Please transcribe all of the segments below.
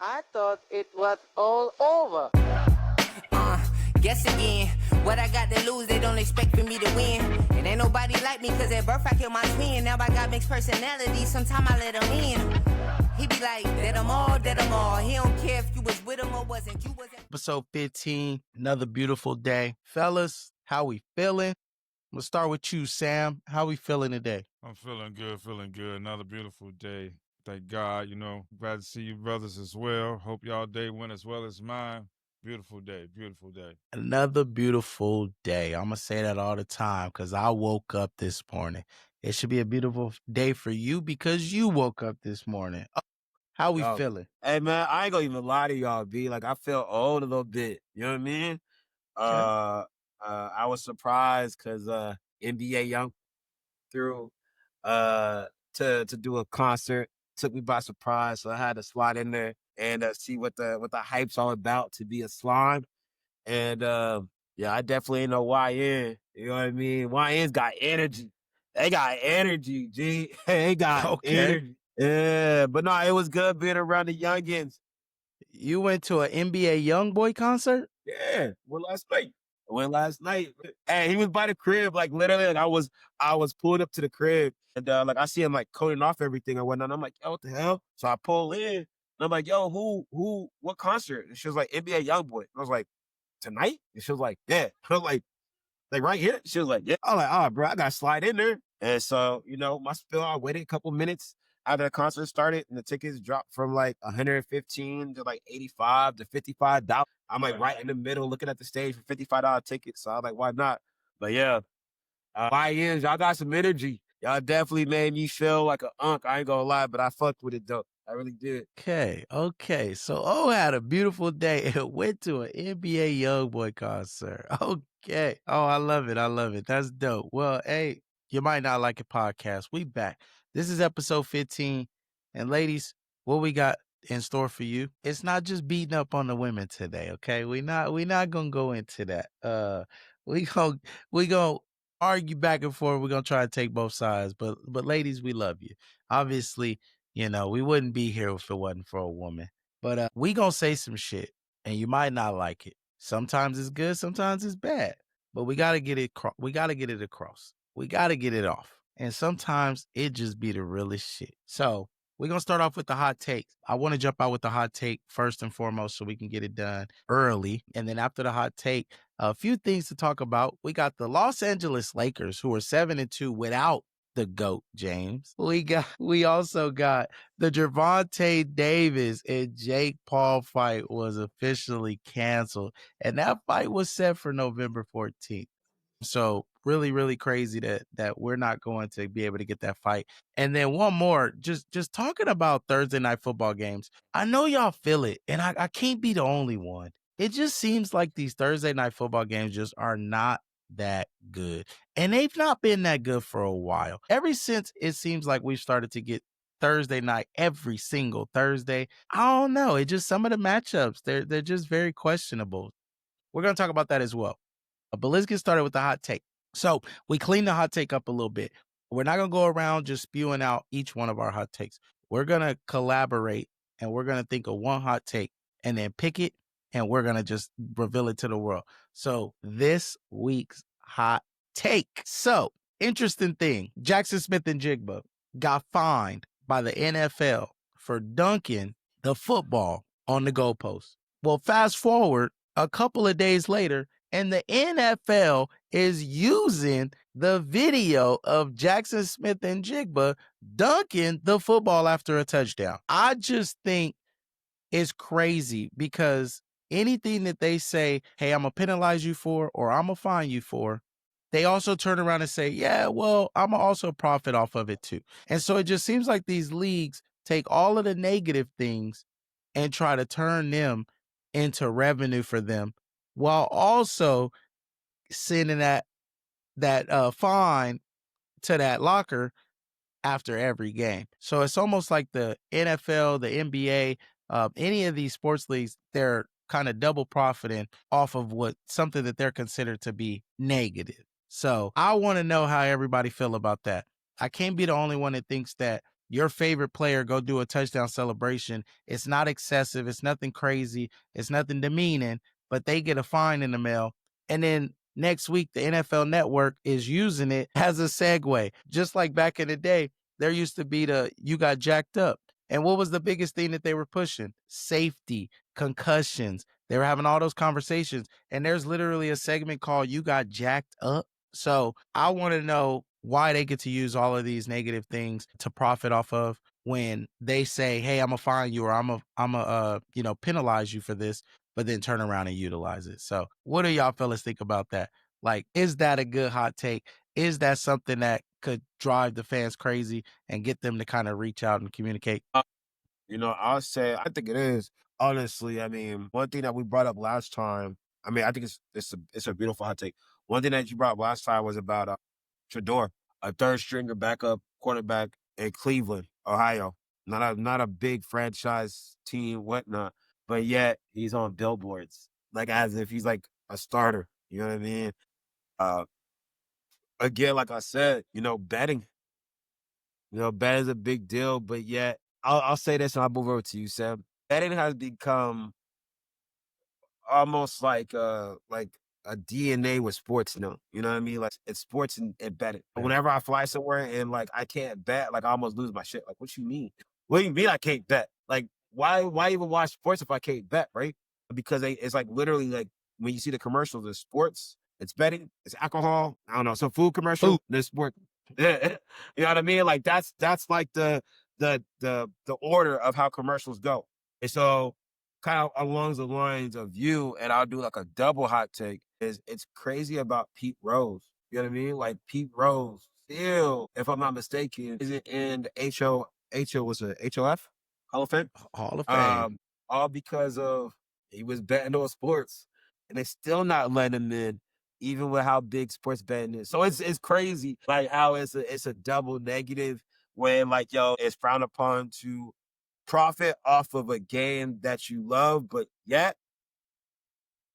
I thought it was all over. Guess again, what I got to lose, they don't expect for me to win. It ain't nobody like me, cause at birth I killed my twin. Now I got mixed personality, sometime I let him in. He be like, dead them all, dead them all. He don't care if you was with him or wasn't. You wasn't. Episode 15, another beautiful day. Fellas, how we feeling? We'll start with you, Sam. How we feeling today? I'm feeling good, Another beautiful day. Thank God, glad to see you brothers as well. Hope y'all day went as well as mine. Beautiful day, beautiful day. Another beautiful day. I'm going to say that all the time because I woke up this morning. It should be a beautiful day for you because you woke up this morning. Oh, how we feeling? Hey, man, I ain't gonna even lie to y'all, B. Like, I feel old a little bit. You know what I mean? Okay. I was surprised because NBA Young through to do a concert. Took me by surprise, so I had to slide in there and see what the hype's all about to be a slime. And yeah, I definitely know YN. You know what I mean? YN's got energy. They got energy, G. They got energy. Yeah, but no, it was good being around the youngins. You went to an NBA YoungBoy concert? Yeah, went last night. And he was by the crib, like literally, like I was pulling up to the crib, and like I see him like coding off everything and whatnot. I'm like, yo, what the hell? So I pull in, and I'm like, yo, what concert? And she was like, NBA YoungBoy. And I was like, tonight? And she was like, yeah. I was like right here? She was like, yeah. I was like, oh, bro, I gotta slide in there. And so, my spill, I waited a couple minutes after the concert started, and the tickets dropped from like $115 to like $85 to $55. I'm like right in the middle looking at the stage for $55 tickets. So I was like, why not? But yeah, YNs, y'all got some energy. Y'all definitely made me feel like an unk. I ain't gonna lie, but I fucked with it though. I really did. Okay. So O had a beautiful day and went to an NBA YoungBoy concert. Okay. Oh, I love it. That's dope. Well, hey, You Might Not Like It podcast. We back. This is episode 15. And ladies, what we got in store for you? It's not just beating up on the women today, okay? We not gonna go into that. We gonna argue back and forth. We're gonna try to take both sides. But ladies, we love you. Obviously, we wouldn't be here if it wasn't for a woman. But we gonna say some shit, and you might not like it. Sometimes it's good, sometimes it's bad. But we gotta get it. We gotta get it across. We gotta get it off. And sometimes it just be the realest shit. So we're gonna start off with the hot take. I want to jump out with the hot take first and foremost, so we can get it done early. And then after the hot take, a few things to talk about. We got the Los Angeles Lakers, who are 7-2 without the GOAT, James. We also got the Gervonta Davis and Jake Paul fight was officially canceled. And that fight was set for November 14th. So really, really crazy that we're not going to be able to get that fight. And then one more, just talking about Thursday night football games. I know y'all feel it, and I can't be the only one. It just seems like these Thursday night football games just are not that good. And they've not been that good for a while. Ever since it seems like we've started to get Thursday night every single Thursday, I don't know. It just, some of the matchups, they're just very questionable. We're going to talk about that as well. But let's get started with the hot take. So we cleaned the hot take up a little bit. We're not going to go around just spewing out each one of our hot takes. We're going to collaborate, and we're going to think of one hot take and then pick it, and we're going to just reveal it to the world. So this week's hot take. So interesting thing. Jackson Smith-Njigba got fined by the NFL for dunking the football on the goalpost. Well, fast forward a couple of days later, and the NFL is using the video of Jackson Smith-Njigba dunking the football after a touchdown. I just think it's crazy because anything that they say, hey, I'm going to penalize you for, or I'm going to fine you for, they also turn around and say, yeah, well, I'm going to also profit off of it too. And so it just seems like these leagues take all of the negative things and try to turn them into revenue for them, while also sending that fine to that locker after every game. So it's almost like the NFL, the NBA, any of these sports leagues, they're kind of double profiting off of something that they're considered to be negative. So I want to know how everybody feel about that. I can't be the only one that thinks that, your favorite player go do a touchdown celebration. It's not excessive. It's nothing crazy. It's nothing demeaning, but they get a fine in the mail. And then next week, the NFL Network is using it as a segue. Just like back in the day, there used to be the "you got jacked up." And what was the biggest thing that they were pushing? Safety, concussions. They were having all those conversations. And there's literally a segment called "You Got Jacked Up." So I want to know why they get to use all of these negative things to profit off of when they say, "Hey, I'm gonna fine you, or I'm a penalize you for this," but then turn around and utilize it. So what do y'all fellas think about that? Like, is that a good hot take? Is that something that could drive the fans crazy and get them to kind of reach out and communicate? I'll say I think it is. Honestly, one thing that we brought up last time, I think it's a beautiful hot take. One thing that you brought up last time was about Shador, a third stringer backup quarterback in Cleveland, Ohio. Not a big franchise team, whatnot, but yet he's on billboards, like as if he's like a starter. You know what I mean? Uh, Again, like I said, betting. Bet is a big deal, but yet I'll say this and I'll move over to you, Sam. Betting has become almost like a DNA with sports now. You know what I mean? Like it's sports and betting. Whenever I fly somewhere and like I can't bet, like I almost lose my shit. Like, what you mean? What do you mean I can't bet? Like, why even watch sports if I can't bet, right? Because it's like literally like when you see the commercials, it's sports, it's betting, it's alcohol, I don't know, some food commercial, there's sport. You know what I mean? Like that's like the order of how commercials go. And so kind of along the lines of you, and I'll do like a double hot take, is it's crazy about Pete Rose. You know what I mean? Like Pete Rose still, if I'm not mistaken, is it in the was a HOF Hall of Fame? Hall of Fame. All because of he was betting on sports, and they still not letting him in, even with how big sports betting is. So it's crazy, like how it's a double negative when like it's frowned upon to profit off of a game that you love, but yet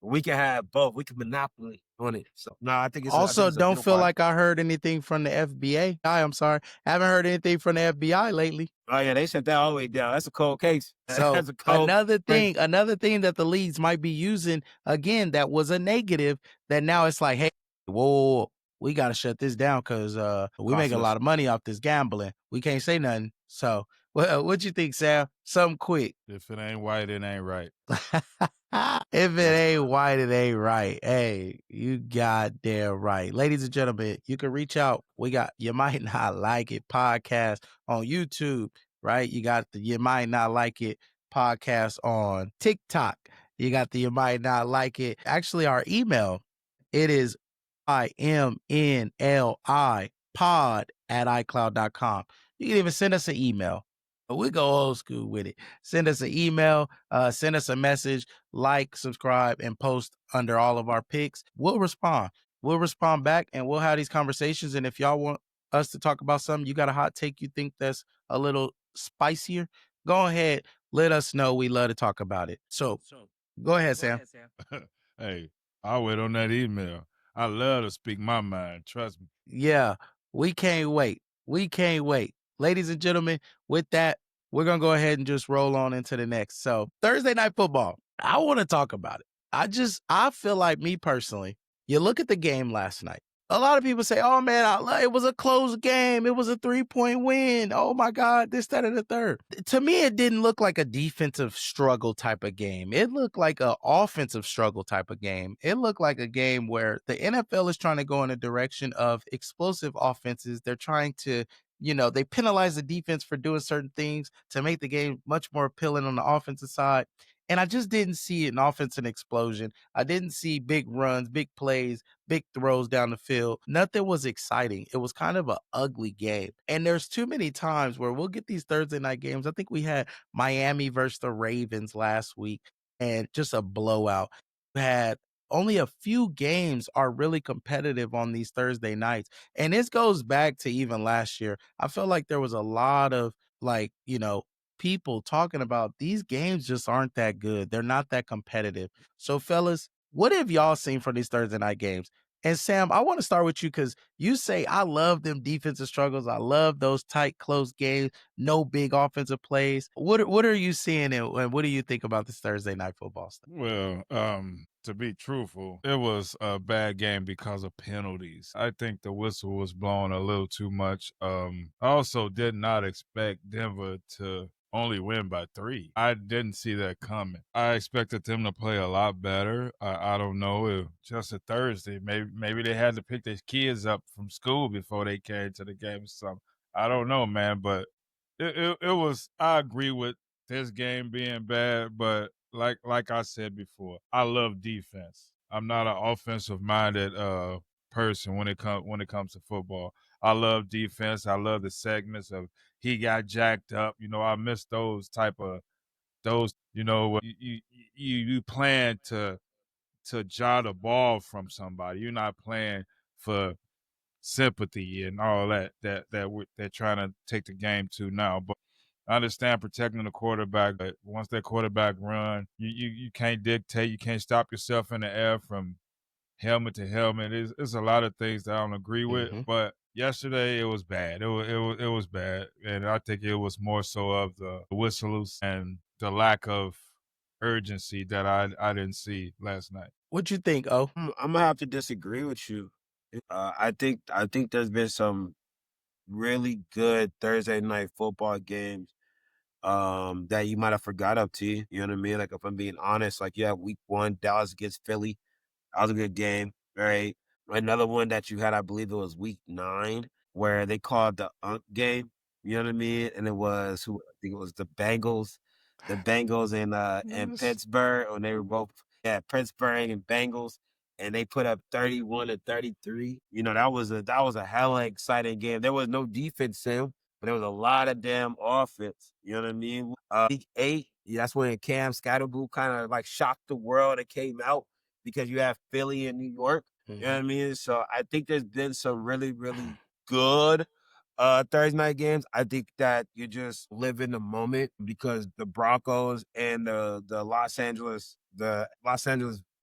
we can have both. We can monopoly on it. So no, I think it's also don't feel like I heard anything from the FBA. I'm sorry, haven't heard anything from the FBI lately. Oh yeah, they sent that all the way down. That's a cold case. So That's a cold another thing that the leagues might be using again that was a negative that now it's like, hey, whoa, we got to shut this down because we make a lot of money off this gambling. We can't say nothing. So what you think, Sam? Something quick. If it ain't white, it ain't right. If it ain't white, it ain't right. Hey, you goddamn right. Ladies and gentlemen, you can reach out. We got You Might Not Like It podcast on YouTube, right? You got the You Might Not Like It podcast on TikTok. You got the You Might Not Like It. Actually, our email, it is IMNLI pod@icloud.com. You can even send us an email. We go old school with it. Send us an email, send us a message, like, subscribe, and post under all of our picks. We'll respond. We'll respond back and we'll have these conversations. And if y'all want us to talk about something, you got a hot take you think that's a little spicier, go ahead. Let us know. We love to talk about it. So go ahead, Sam. Hey, I'll wait on that email. I love to speak my mind. Trust me. Yeah, we can't wait. We can't wait. Ladies and gentlemen, with that, we're going to go ahead and just roll on into the next. So Thursday Night Football, I want to talk about it. I feel like me personally, you look at the game last night. A lot of people say, oh man, it was a close game. It was a 3-point win. Oh my God, this, that, and the third. To me, it didn't look like a defensive struggle type of game. It looked like an offensive struggle type of game. It looked like a game where the NFL is trying to go in a direction of explosive offenses. They're trying to, they penalize the defense for doing certain things to make the game much more appealing on the offensive side. And I just didn't see an offensive explosion. I didn't see big runs, big plays, big throws down the field. Nothing was exciting. It was kind of an ugly game. And there's too many times where we'll get these Thursday night games. I think we had Miami versus the Ravens last week and just a blowout. We had only a few games are really competitive on these Thursday nights. And this goes back to even last year. I felt like there was a lot of people talking about these games just aren't that good. They're not that competitive. So fellas, what have y'all seen for these Thursday night games? And Sam, I want to start with you because you say, I love them defensive struggles. I love those tight, close games, no big offensive plays. What are you seeing and what do you think about this Thursday night football stuff? Well, to be truthful, it was a bad game because of penalties. I think the whistle was blown a little too much. I also did not expect Denver to only win by 3. I didn't see that coming. I expected them to play a lot better. I don't know, it just a Thursday. Maybe they had to pick their kids up from school before they came to the game or something. I don't know, man, but it was. I agree with this game being bad, but like I said before, I love defense. I'm not an offensive minded person when it comes to football. I love defense. I love the segments of he got jacked up. I miss those type of those. You plan to jot a ball from somebody. You're not playing for sympathy and all they're trying to take the game to now. But I understand protecting the quarterback, but once that quarterback run, you can't dictate, you can't stop yourself in the air from helmet to helmet. It's a lot of things that I don't agree with. But yesterday it was bad. It was bad, and I think it was more so of the whistles and the lack of urgency that I didn't see last night. What you think, Oh? I'm gonna have to disagree with you. I think there's been some really good Thursday night football games that you might have forgot up to. You know what I mean? Like if I'm being honest, like week 1, Dallas against Philly. That was a good game, right? Another one that you had, I believe it was week 9, where they called the game. You know what I mean? And it was I think it was the Bengals and Pittsburgh, and they were both Pittsburgh and Bengals, and they put up 31-33. That was a hella exciting game. There was no defense, Sam, but there was a lot of damn offense. You know what I mean? Week 8, that's when Cam Scatterboo kind of like shocked the world. It came out because you have Philly and New York. You know what I mean? So I think there's been some really, really good Thursday night games. I think that you just live in the moment because the Broncos and the Los Angeles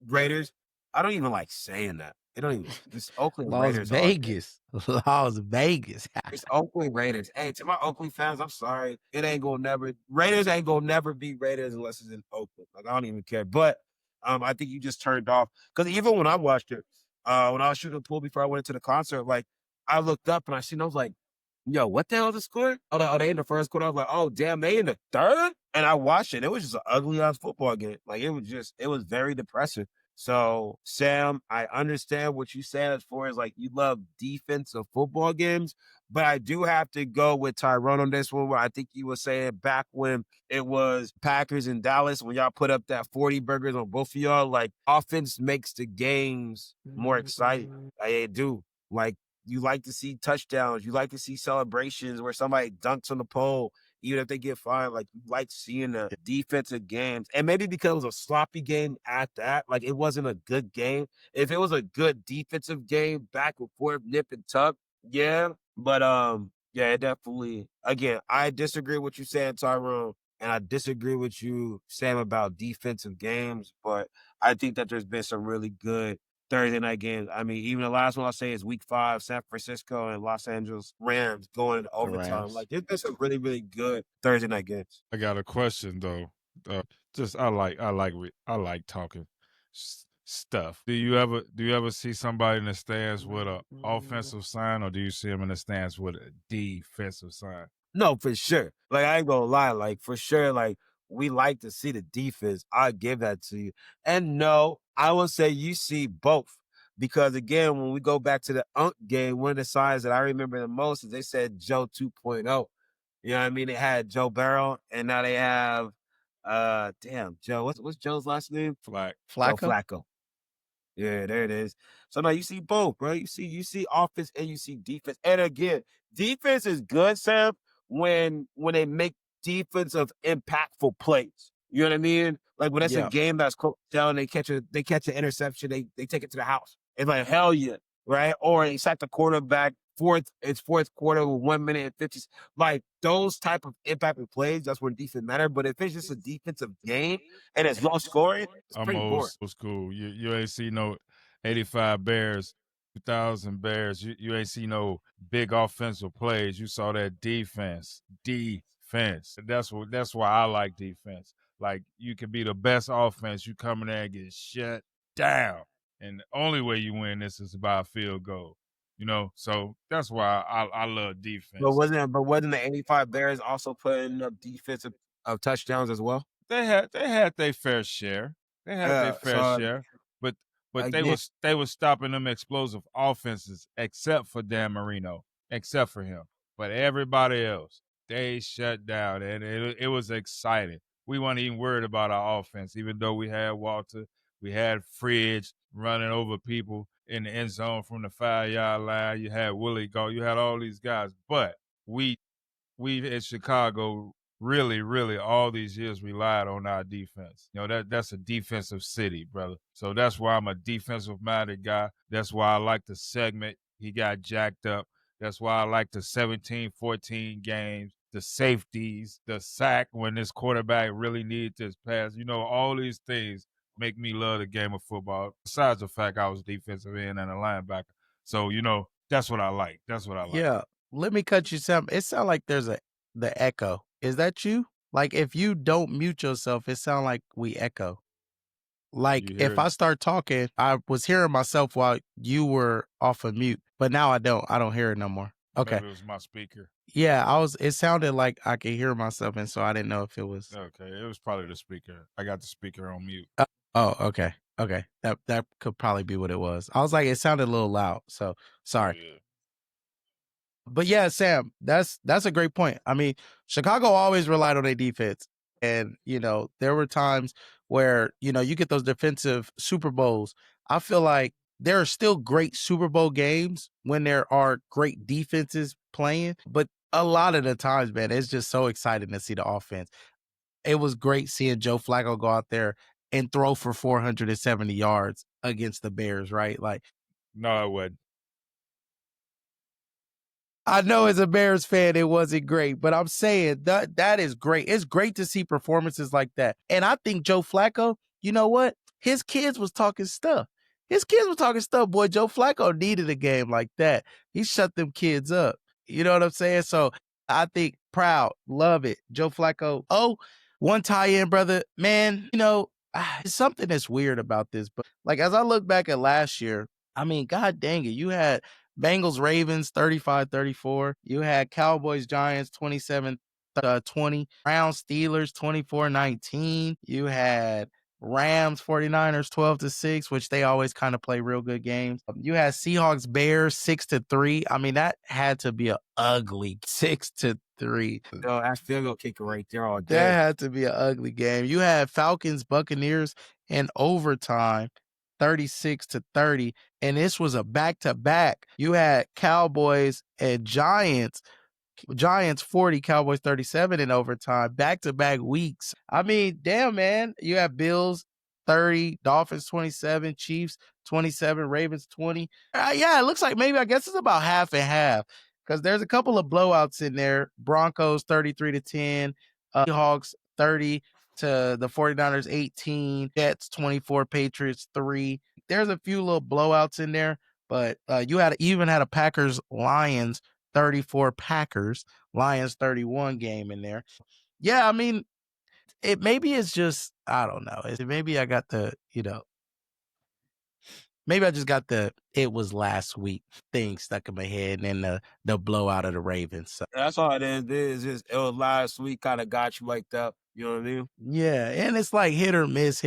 Raiders. I don't even like saying that. They don't even. This Oakland Las Raiders. Vegas. Las Vegas. It's Oakland Raiders. Hey, to my Oakland fans, I'm sorry. Raiders ain't gonna never be Raiders unless it's in Oakland. Like I don't even care. But I think you just turned off because even when I watched it, when I was shooting the pool before I went into the concert, like I looked up and I was like, yo, what the hell is the score? Oh, they in the first quarter. I was like, oh damn, they in the third? And I watched it. It was just an ugly ass football game. Like it was very depressing. So, Sam, I understand what you said as far as like you love defensive football games, but I do have to go with Tyrone on this one where I think you were saying back when it was Packers and Dallas, when y'all put up that 40 burgers on both of y'all, like offense makes the games more exciting. I do. Like you like to see touchdowns, you like to see celebrations where somebody dunks on the pole. Even if they get fined, like you like seeing the defensive games. And maybe because it was a sloppy game at that, like it wasn't a good game. If it was a good defensive game, back and forth, nip and tuck, yeah. But it definitely, again, I disagree with what you saying, Tyrone, and I disagree with you, Sam, about defensive games, but I think that there's been some really good Thursday night games. I mean, even the last one I'll say is week 5, San Francisco and Los Angeles Rams going into overtime. Rams. Like, there's been some really, really good Thursday night games. I got a question though. I like talking stuff. Do you ever see somebody in the stands with an offensive sign, or do you see them in the stands with a defensive sign? No, for sure. Like, I ain't gonna lie. Like, for sure, like, we like to see the defense. I'll give that to you. And no, I will say you see both. Because again, when we go back to the game, one of the signs that I remember the most is they said Joe 2.0. You know what I mean? They had Joe Burrow, and now they have Joe. What's Joe's last name? Flack. Flacco? Joe Flacco. Yeah, there it is. So now you see both, bro. You see offense and you see defense. And again, defense is good, Sam, when they make defensive impactful plays. You know what I mean? Like when it's a game that's close down, they catch an interception, they take it to the house. It's like hell yeah, right? Or they sack the quarterback fourth quarter with 1 minute and 50. Like those type of impactful plays, that's where defense matter. But if it's just a defensive game and it's low scoring, it's I'm pretty boring. old school. You ain't see no 85 Bears 2000 Bears, you ain't see no big offensive plays. You saw that defense. Defense. That's why I like defense. Like, you can be the best offense, you come in there and get shut down. And the only way you win this is by a field goal. So that's why I love defense. But wasn't the 85 Bears also putting up defensive touchdowns as well? They had their fair share. They had their Yeah, fair share, but again, they was stopping them explosive offenses, except for Dan Marino, except for him. But everybody else, they shut down, and it was exciting. We weren't even worried about our offense, even though we had Walter, we had Fridge running over people in the end zone from the 5-yard line. You had Willie go, you had all these guys, but we in Chicago really all these years relied on our defense. That's a defensive city, brother. So that's why I'm a defensive minded guy. That's why I like the segment. He got jacked up. That's why I like the 17-14 games, the safeties, the sack when this quarterback really needed this pass. All these things make me love the game of football. Besides the fact I was defensive end and a linebacker. So, that's what I like. That's what I like. Yeah. Let me cut you some. It sounds like there's the echo. Is that you? Like, if you don't mute yourself, it sounds like we echo. Like, if I start talking, I was hearing myself while you were off of mute, but now I don't hear it no more. Okay. Maybe it was my speaker. Yeah, it sounded like I could hear myself, and so I didn't know if it was. Okay, it was probably the speaker. I got the speaker on mute. Okay. That could probably be what it was. I was like, it sounded a little loud, so sorry. Yeah. But yeah, Sam, that's a great point. I mean, Chicago always relied on their defense. And, there were times where, you get those defensive Super Bowls. I feel like there are still great Super Bowl games when there are great defenses playing. But a lot of the times, man, it's just so exciting to see the offense. It was great seeing Joe Flacco go out there and throw for 470 yards against the Bears, right? Like, no, it wasn't. I know as a Bears fan, it wasn't great, but I'm saying that is great. It's great to see performances like that. And I think Joe Flacco, you know what? His kids was talking stuff. Boy, Joe Flacco needed a game like that. He shut them kids up. You know what I'm saying? So I think proud, love it. Joe Flacco. Oh, one tie-in, brother. Man, it's something that's weird about this. But like, as I look back at last year, I mean, God dang it, you had Bengals, Ravens, 35-34. You had Cowboys, Giants, 27-20. Browns, Steelers, 24-19. You had Rams, 49ers, 12-6, which they always kind of play real good games. You had Seahawks, Bears, 6-3. I mean, that had to be an ugly 6-3. No, that field goal kicker right there all day. That had to be an ugly game. You had Falcons, Buccaneers in overtime, 36-30, and this was a back-to-back. You had Cowboys and Giants 40, Cowboys 37 in overtime, back-to-back weeks. I mean, damn, man. You have Bills 30, Dolphins 27, Chiefs 27, Ravens 20. Yeah, it looks like maybe, I guess it's about half and half, because there's a couple of blowouts in there. Broncos 33-10, Seahawks 30 to the 49ers 18, Jets 24, Patriots 3. There's a few little blowouts in there, but you even had a Packers-Lions 34 Packers, Lions 31 game in there. Yeah, I mean, maybe it's just, I don't know. Maybe I got maybe I just got it was last week thing stuck in my head, and then the blowout of the Ravens. So. That's all it is. It was last week, kind of got you like that. You know what I mean? Yeah, and it's like hit or miss.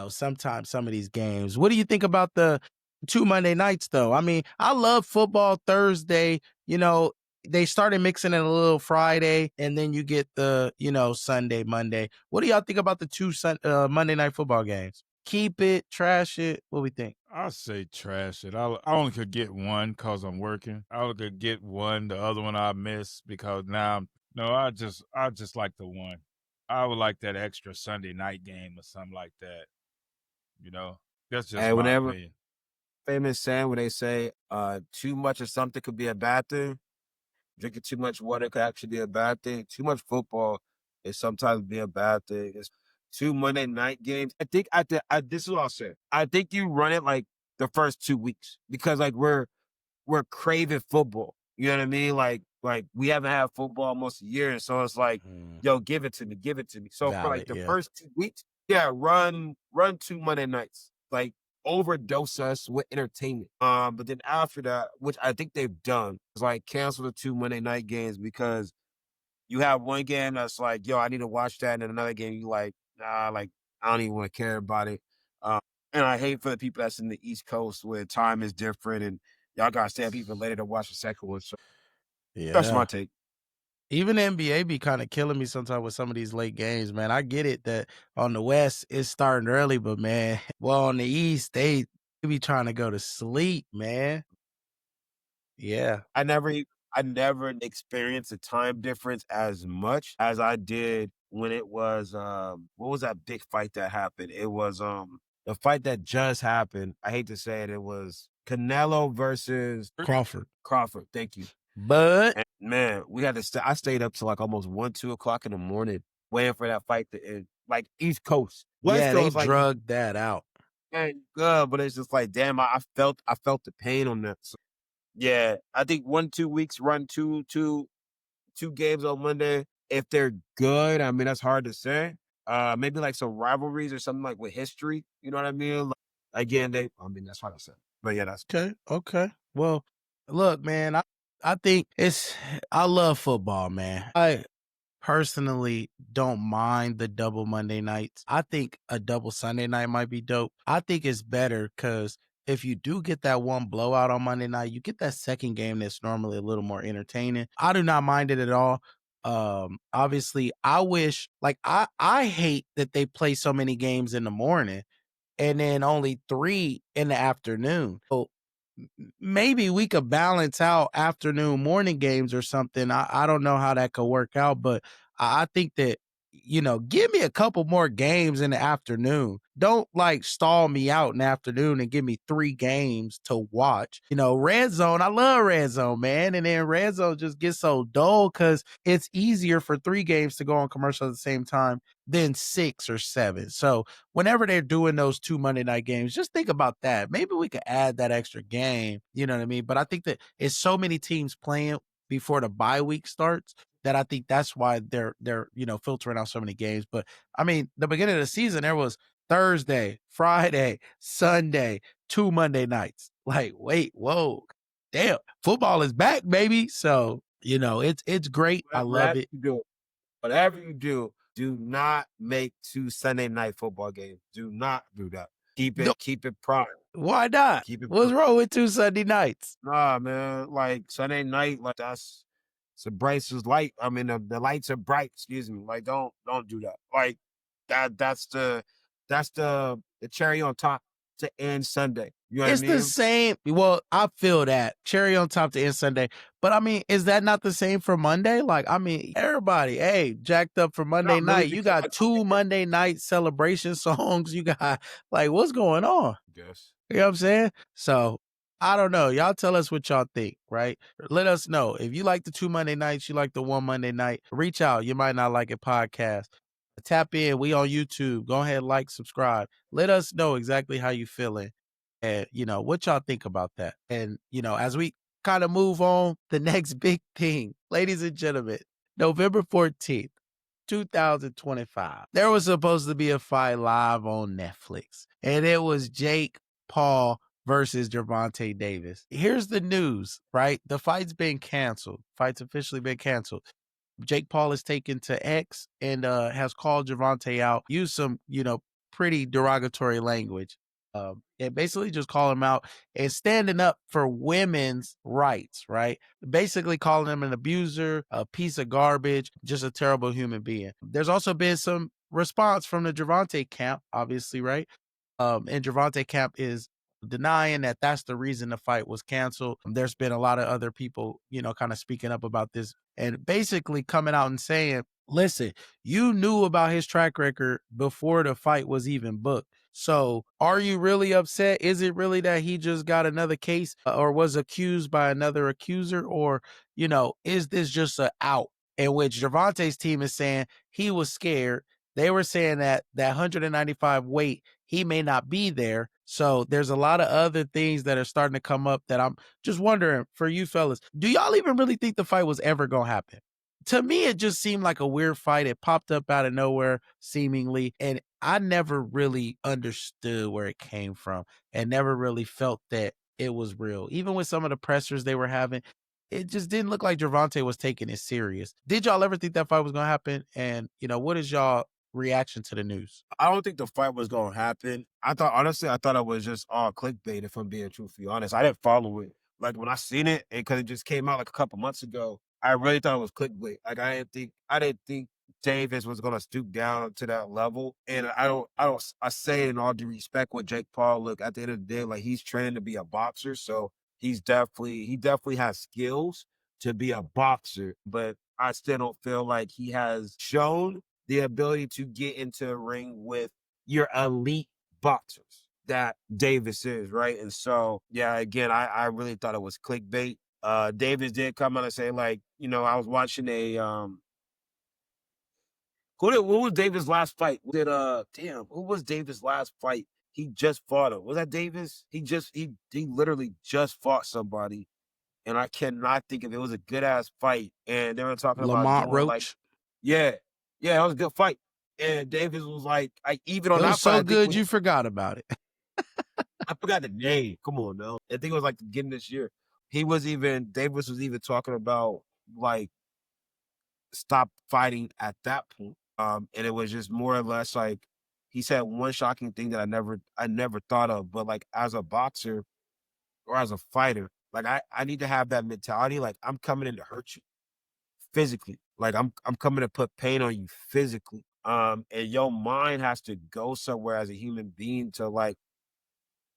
Sometimes some of these games. What do you think about the 2 Monday nights, though? I mean, I love football Thursday. They started mixing in a little Friday, and then you get the, Sunday, Monday. What do y'all think about the 2 Monday night football games? Keep it, trash it? What do we think? I say trash it. I only could get one because I'm working. I only could get one. The other one I miss because now I just like the one. I would like that extra Sunday night game or something like that. That's just my opinion. Famous saying when they say too much of something could be a bad thing. Drinking too much water could actually be a bad thing. Too much football is sometimes be a bad thing. It's 2 Monday night games. I think this is what I'll say. I think you run it like the first 2 weeks because like we're craving football. You know what I mean? Like we haven't had football almost a year, so it's like, yo, give it to me, give it to me. So for like Valid, the yeah. first 2 weeks, yeah, run 2 Monday nights, like overdose us with entertainment. But then after that, which I think they've done, is like cancel the 2 Monday night games because you have one game that's like, yo, I need to watch that, and then another game you like, nah, like I don't even want to care about it. And I hate for the people that's in the East Coast where time is different and y'all gotta stay up even later to watch the second one. So that's my Yeah. take. Even the NBA be kind of killing me sometimes with some of these late games, man. I get it that on the West it's starting early, but man, well, on the East they be trying to go to sleep, man. Yeah. I never experienced a time difference as much as I did when it was what was that big fight that happened? It was the fight that just happened. I hate to say it, it was Canelo versus Crawford. Crawford. Thank you. But And man, we had to I stayed up till like almost 1, 2 o'clock in the morning waiting for that fight to end. Like East Coast. West yeah, they Coast, like drugged that out. man, good, but it's just like, damn, I felt the pain on that. So, yeah, I think 1, 2 weeks run two games on Monday. If they're good, I mean that's hard to say. Maybe like some rivalries or something like with history. You know what I mean? Like, again, that's hard to say. But yeah, that's Okay. Well, look, man, I think I love football, man. I personally don't mind the double Monday nights. I think a double Sunday night might be dope. I think it's better because if you do get that one blowout on Monday night, you get that second game that's normally a little more entertaining. I do not mind it at all. Obviously, I wish like I hate that they play so many games in the morning and then only 3 in the afternoon. So maybe we could balance out afternoon morning games or something. I don't know how that could work out, but I think that, give me a couple more games in the afternoon. Don't like stall me out in the afternoon and give me 3 games to watch. Red Zone, I love Red Zone, man. And then Red Zone just gets so dull because it's easier for 3 games to go on commercial at the same time than 6 or 7. So whenever they're doing those 2 Monday night games, just think about that. Maybe we could add that extra game, you know what I mean? But I think that it's so many teams playing before the bye week starts that I think that's why they're filtering out so many games. But I mean, the beginning of the season, there was Thursday, Friday, Sunday, 2 Monday nights. Like, wait, whoa, damn, football is back, baby. So, it's great. I love it. Whatever you do, do not make 2 Sunday night football games. Do not do that. Keep it prime. Why not? Keep it What's prime. wrong with 2 Sunday nights? Nah, man. Like Sunday night, like that's it's a brightest light. I mean, the lights are bright. Excuse me. Like, don't do that. Like that's the cherry on top to end Sunday. You know what I It's mean? the same. Well, I feel that cherry on top to end Sunday. But I mean, is that not the same for Monday? Like, I mean, everybody, hey, jacked up for Monday Not really, night. You because got 2 Monday night celebration songs. You got like, what's going on? Yes. You know what I'm saying? So I don't know. Y'all tell us what y'all think, right? Let us know. If you like the 2 Monday nights, you like the 1 Monday night, reach out. You might not like it podcast. Tap in. We on YouTube. Go ahead, like, subscribe. Let us know exactly how you feeling and, what y'all think about that. And, as we kind of move on, the next big thing, ladies and gentlemen, November 14th. 2025. There was supposed to be a fight live on Netflix, and it was Jake Paul versus Gervonta Davis. Here's the news, right? The fight's been canceled. Fight's officially been canceled. Jake Paul is taken to X and has called Gervonta out, used some, pretty derogatory language. And basically just call him out and standing up for women's rights, right? Basically calling him an abuser, a piece of garbage, just a terrible human being. There's also been some response from the Gervonta camp, obviously, right? And Gervonta camp is denying that that's the reason the fight was canceled. There's been a lot of other people, kind of speaking up about this and basically coming out and saying, listen, you knew about his track record before the fight was even booked. So are you really upset? Is it really that he just got another case or was accused by another accuser? Or, is this just a out in which Gervonta's team is saying he was scared? They were saying that 195 weight, he may not be there. So there's a lot of other things that are starting to come up that I'm just wondering for you fellas, do y'all even really think the fight was ever going to happen? To me, it just seemed like a weird fight. It popped up out of nowhere, seemingly, and I never really understood where it came from and never really felt that it was real. Even with some of the pressers they were having, it just didn't look like Gervonta was taking it serious. Did y'all ever think that fight was going to happen? And, what is y'all reaction to the news? I don't think the fight was going to happen. I thought it was just all clickbait, if I'm being truthfully honest. I didn't follow it. Like, when I seen it, and because it just came out like a couple months ago, I really thought it was clickbait. Like, I didn't think Davis was going to stoop down to that level. And I say in all due respect with Jake Paul, look, at the end of the day, like, he's training to be a boxer. So he definitely has skills to be a boxer, but I still don't feel like he has shown the ability to get into a ring with your elite boxers that Davis is, right? And so, yeah, again, I really thought it was clickbait. Davis did come out and say, like, I was watching a who was Davis' last fight? Who was Davis' last fight? He just fought him. Was that Davis? He literally just fought somebody, and I cannot think of it. It was a good ass fight, and they were talking about Lamont doing, Roach? like, yeah, it was a good fight. And Davis was like, even on It that was fight, I so think good you forgot about it. I forgot the name. Come on, now. I think it was like the beginning this year. Davis was even talking about, like, stop fighting at that point. And it was just more or less like he said one shocking thing that I never thought of, but like as a boxer or as a fighter, like I need to have that mentality. Like, I'm coming in to hurt you physically. Like, I'm coming to put pain on you physically. And your mind has to go somewhere as a human being to, like,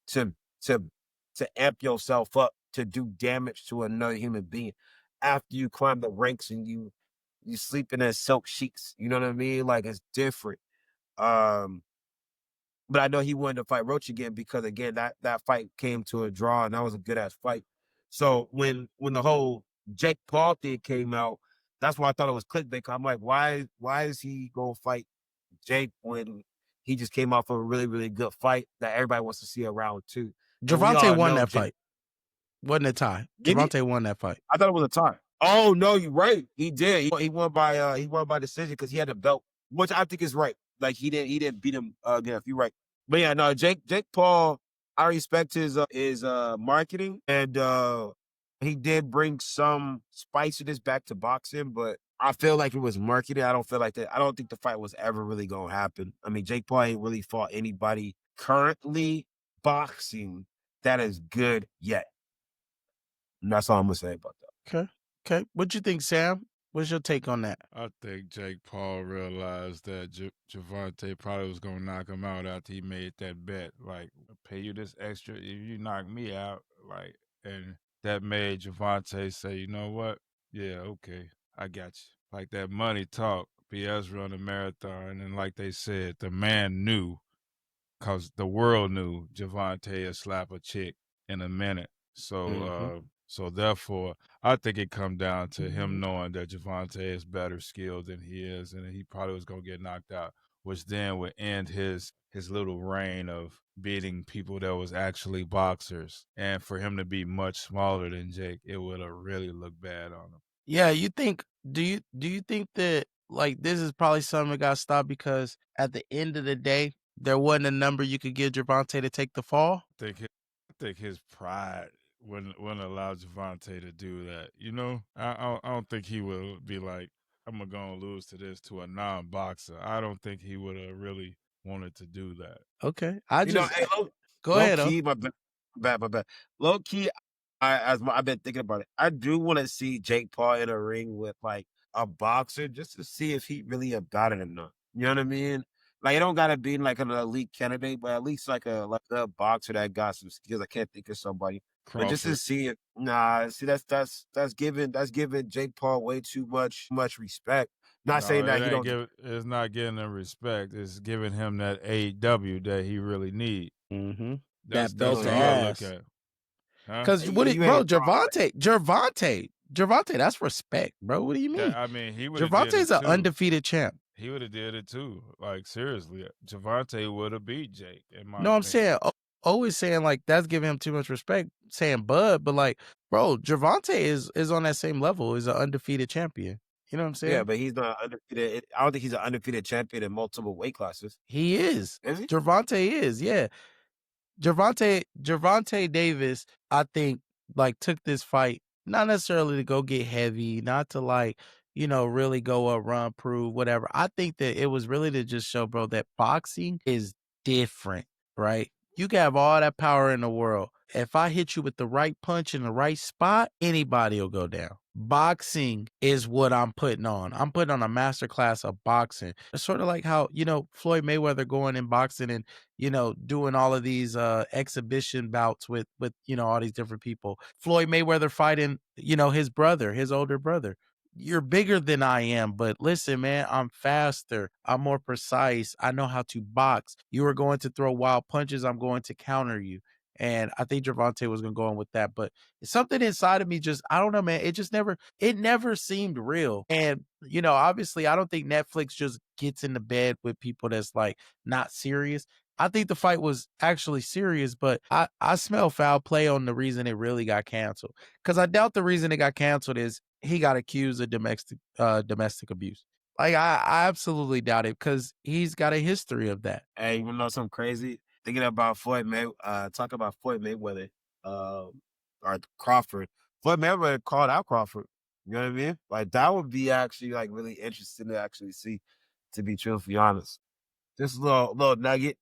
to to amp yourself up to do damage to another human being after you climb the ranks and you sleeping in silk sheets. You know what I mean? Like, it's different. But I know he wanted to fight Roach again because, again, that fight came to a draw, and that was a good ass fight. So when the whole Jake Paul thing came out, that's why I thought it was clickbait. I'm like, why is he gonna fight Jake when he just came off of a really, really good fight that everybody wants to see a round two? Gervonta won that fight. Wasn't a tie. Gervonta won that fight. I thought it was a tie. Oh no, you're right. He did. He won by decision because he had a belt, which I think is right. Like, he didn't beat him again. If you're right, but yeah, no, Jake Paul, I respect his marketing, and he did bring some spiciness back to boxing, but I feel like it was marketing. I don't feel like that. I don't think the fight was ever really gonna happen. I mean, Jake Paul ain't really fought anybody currently boxing that is good yet. And that's all I'm gonna say about that. Okay. What you think, Sam? What's your take on that? I think Jake Paul realized that Gervonta probably was going to knock him out after he made that bet. Like, I'll pay you this extra if you knock me out. Like, and that made Gervonta say, you know what? Yeah, okay, I got you. Like, that money talk. BS run a marathon, and like they said, the man knew, because the world knew Gervonta would slap a chick in a minute. So, so therefore, I think it come down to him knowing that Gervonta is better skilled than he is, and he probably was gonna get knocked out, which then would end his little reign of beating people that was actually boxers. And for him to be much smaller than Jake, it would have really looked bad on him. Yeah, do you think that, like, this is probably something that got stopped because at the end of the day, there wasn't a number you could give Gervonta to take the fall? I think his pride wouldn't allow Gervonta to do that. You know, I don't think he would be like, I'm gonna lose to this to a non-boxer. I don't think he would have really wanted to do that. Okay, go ahead. Low key, my bad. Low key, I've been thinking about it. I do want to see Jake Paul in a ring with, like, a boxer just to see if he really about it or not. You know what I mean? Like, it don't gotta be like an elite candidate, but at least like a boxer that got some skills. I can't think of somebody. Crawford. But just to see it, that's giving Jake Paul way too much respect. Not saying that he don't. It's not giving him respect. It's giving him that AEW that he really need. That's belt what I look at. Because Gervonta, that's respect, bro. What do you mean? I mean, Gervonta's an undefeated champ. He would have did it too. Like seriously, Javante would have beat Jake. In my No, I'm opinion. saying always saying like that's giving him too much respect, saying Bud, but like, bro, Javante is on that same level, is an undefeated champion. You know what I'm saying? Yeah, but he's not undefeated. I don't think he's an undefeated champion in multiple weight classes. He is. Is he? Javante is, yeah. Javante Davis, I think, like took this fight not necessarily to go get heavy, not to like, really go up, run, prove, whatever. I think that it was really to just show, bro, that boxing is different, right? You can have all that power in the world. If I hit you with the right punch in the right spot, anybody will go down. Boxing is what I'm putting on. I'm putting on a master class of boxing. It's sort of like how, Floyd Mayweather going in boxing and doing all of these exhibition bouts with all these different people. Floyd Mayweather fighting, his brother, his older brother. You're bigger than I am, but listen, man, I'm faster. I'm more precise. I know how to box. You are going to throw wild punches. I'm going to counter you. And I think Javante was going to go on with that. But something inside of me just, I don't know, man. It never seemed real. And, obviously, I don't think Netflix just gets into bed with people that's like not serious. I think the fight was actually serious, but I smell foul play on the reason it really got canceled. Because I doubt the reason it got canceled is he got accused of domestic abuse. Like I absolutely doubt it because he's got a history of that. Hey, you know something crazy? Thinking about talk about Floyd Mayweather, or Crawford. Floyd Mayweather called out Crawford. You know what I mean? Like that would be actually like really interesting to actually see. To be truthfully honest, just a little nugget,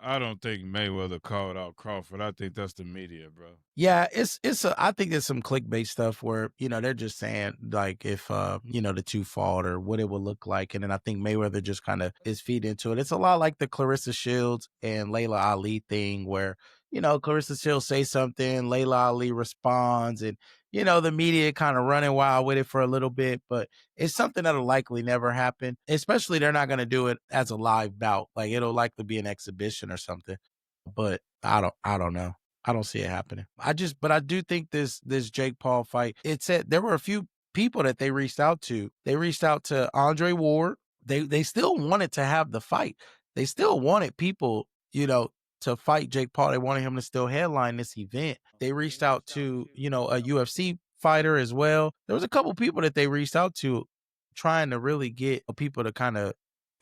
I don't think Mayweather called out Crawford. I think that's the media, bro. Yeah, I think it's some clickbait stuff where, they're just saying like if the two fought or what it would look like. And then I think Mayweather just kind of is feed into it. It's a lot like the Clarissa Shields and Layla Ali thing where, Clarissa Shields say something, Layla Ali responds, and the media kind of running wild with it for a little bit, but it's something that'll likely never happen. Especially they're not gonna do it as a live bout. Like it'll likely be an exhibition or something. But I don't know. I don't see it happening. But I do think this Jake Paul fight, it said there were a few people that they reached out to. They reached out to Andre Ward. They still wanted to have the fight. They still wanted people, to fight Jake Paul. They wanted him to still headline this event. They reached out to, a UFC fighter as well. There was a couple people that they reached out to trying to really get people to kind of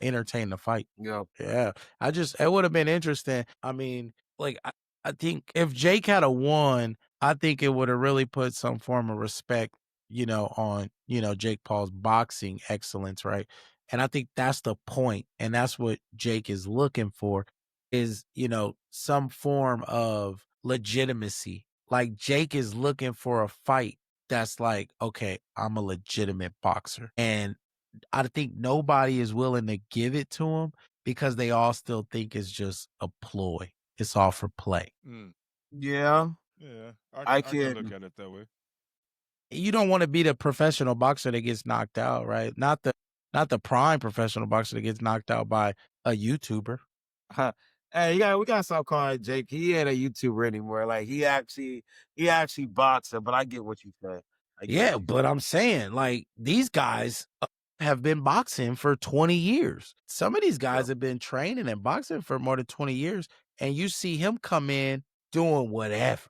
entertain the fight. Yeah. Yeah. It would have been interesting. I mean, like I think if Jake had a won, I think it would have really put some form of respect, on, Jake Paul's boxing excellence, right? And I think that's the point, and that's what Jake is looking for is, some form of legitimacy. Like Jake is looking for a fight that's like, okay, I'm a legitimate boxer. And I think nobody is willing to give it to him because they all still think it's just a ploy. It's all for play. Yeah. Yeah, I I can look can. at it that way. You don't want to be the professional boxer that gets knocked out, right? Not the prime professional boxer that gets knocked out by a YouTuber. Hey, we gotta stop calling Jake. He ain't a YouTuber anymore. Like he actually boxing. But I get what you said. Yeah, but I'm saying like these guys have been boxing for 20 years. Some of these guys have been training and boxing for more than 20 years, and you see him come in doing whatever.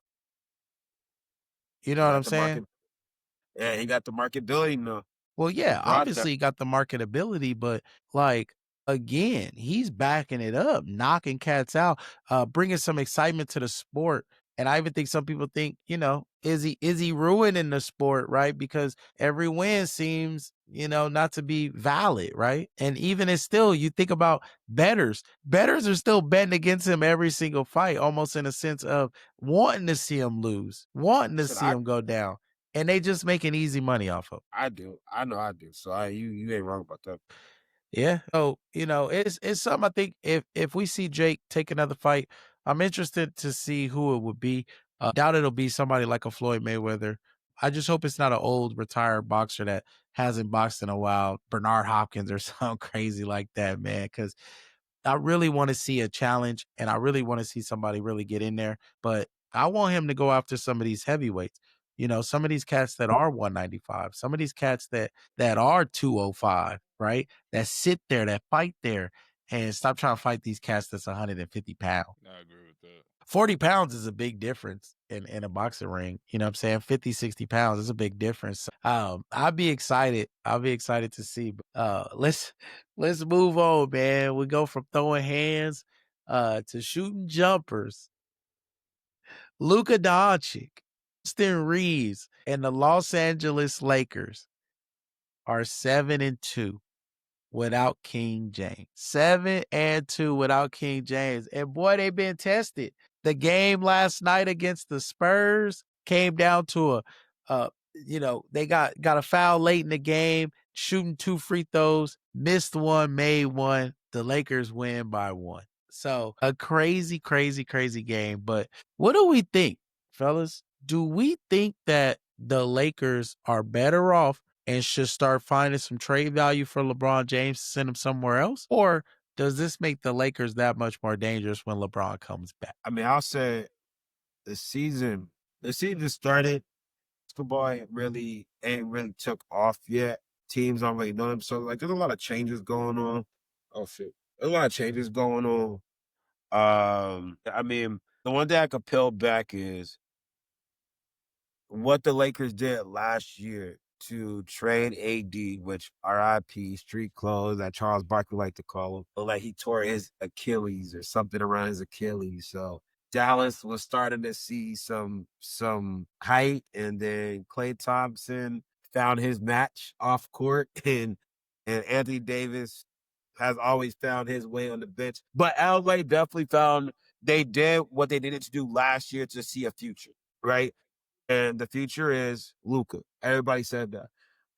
You know what I'm saying? Yeah, he got the marketability now. Well, yeah, Brought that. obviously he got the marketability, but like again, he's backing it up, knocking cats out, bringing some excitement to the sport. And I even think some people think, is he ruining the sport, right? Because every win seems, not to be valid, right? And even it's still, you think about bettors. Bettors are still betting against him every single fight, almost in a sense of wanting to see him lose, wanting to see him go down. And they just making easy money off of. I do. I know I do. So you ain't wrong about that. Yeah. So, it's something I think if we see Jake take another fight, I'm interested to see who it would be. Doubt it'll be somebody like a Floyd Mayweather. I just hope it's not an old retired boxer that hasn't boxed in a while, Bernard Hopkins or something crazy like that, man. Because I really want to see a challenge and I really want to see somebody really get in there. But I want him to go after some of these heavyweights. Some of these cats that are 195, some of these cats that are 205. right? That sit there, that fight there, and stop trying to fight these cats that's 150 pounds. I agree with that. 40 pounds is a big difference in a boxing ring. You know what I'm saying? 50, 60 pounds is a big difference. I'll be excited. I'll be excited to see. Let's move on, man. We go from throwing hands to shooting jumpers. Luka Doncic, Austin Reeves, and the Los Angeles Lakers are 7-2 without King James. 7-2 without King James. And boy, they've been tested. The game last night against the Spurs came down to they got a foul late in the game, shooting 2 free throws, missed one, made one. The Lakers win by 1. So a crazy, crazy, crazy game. But what do we think, fellas? Do we think that the Lakers are better off and should start finding some trade value for LeBron James to send him somewhere else? Or does this make the Lakers that much more dangerous when LeBron comes back? I mean, I'll say the season started. Basketball ain't really took off yet. Teams don't really know them. So like there's a lot of changes going on. Oh shit. There's a lot of changes going on. I mean, the one thing I could peel back is what the Lakers did last year to trade AD, which RIP, street clothes, that Charles Barkley liked to call him. But like he tore his Achilles or something around his Achilles. So Dallas was starting to see some height, and then Klay Thompson found his match off court, and Anthony Davis has always found his way on the bench. But LA definitely they did what they needed to do last year to see a future, right? And the future is Luka. Everybody said that.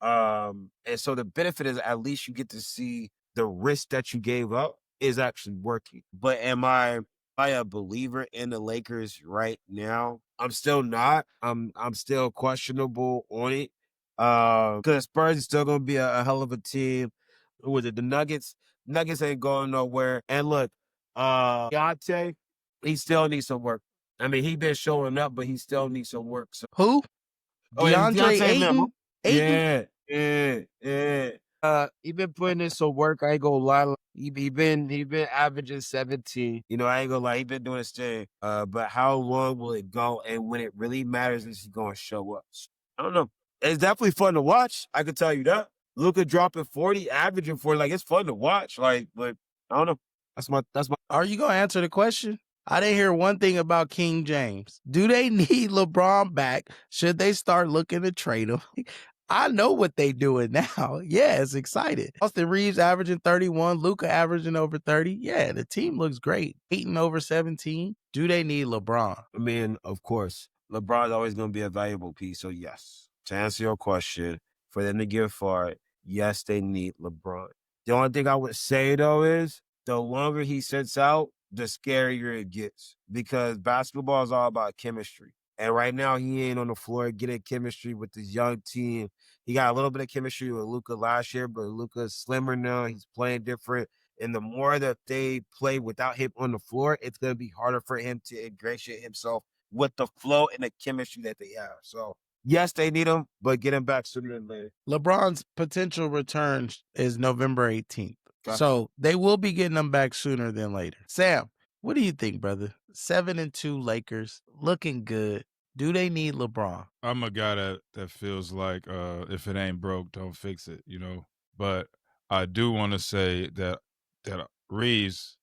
And so the benefit is at least you get to see the risk that you gave up is actually working. But am I a believer in the Lakers right now? I'm still not. I'm still questionable on it. Because Spurs is still gonna be a hell of a team. With it, the Nuggets ain't going nowhere. And look, G.O.A.T, he still needs some work. I mean, he been showing up, but he still needs some work. So, Who? DeAndre Ayton? Yeah. He been putting in some work. I ain't gonna lie. He been averaging 17. You know, I ain't gonna lie. He been doing his thing. But how long will it go? And when it really matters, is he gonna show up? I don't know. It's definitely fun to watch. I can tell you that. Luka dropping 40, averaging 40. Like it's fun to watch. Like, but I don't know. That's my. Are you gonna answer the question? I didn't hear one thing about King James. Do they need LeBron back? Should they start looking to trade him? I know what they doing now. Yeah, it's excited. Austin Reeves averaging 31, Luka averaging over 30. Yeah, the team looks great. 8 over 17. Do they need LeBron? I mean, of course, LeBron's always going to be a valuable piece. So yes, to answer your question, for them to give for it, yes, they need LeBron. The only thing I would say though is the longer he sits out, the scarier it gets, because basketball is all about chemistry. And right now, he ain't on the floor getting chemistry with this young team. He got a little bit of chemistry with Luka last year, but Luka's slimmer now. He's playing different. And the more that they play without him on the floor, it's going to be harder for him to ingratiate himself with the flow and the chemistry that they have. So, yes, they need him, but get him back sooner than later. LeBron's potential return is November 18th. Gotcha. So they will be getting them back sooner than later. Sam, what do you think, brother? 7-2 Lakers, looking good. Do they need LeBron? I'm a guy that feels like if it ain't broke, don't fix it, you know. But I do want to say that Reeves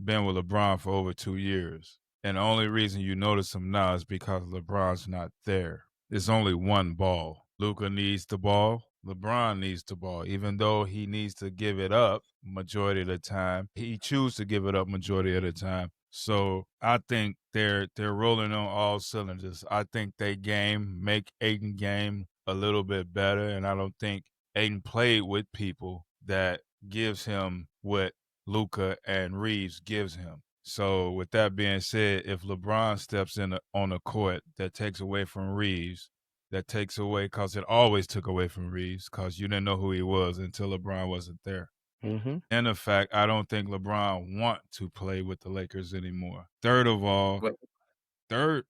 been with LeBron for over 2 years. And the only reason you notice him now is because LeBron's not there. It's only one ball. Luka needs the ball. LeBron needs the ball. Even though he needs to give it up majority of the time, he chooses to give it up majority of the time. So I think they're rolling on all cylinders. I think they make Ayton game a little bit better, and I don't think Ayton played with people that gives him what Luka and Reeves gives him. So with that being said, if LeBron steps in on the court, that takes away from Reeves, because it always took away from Reeves, because you didn't know who he was until LeBron wasn't there. Mm-hmm. And the fact, I don't think LeBron want to play with the Lakers anymore. Third of all, so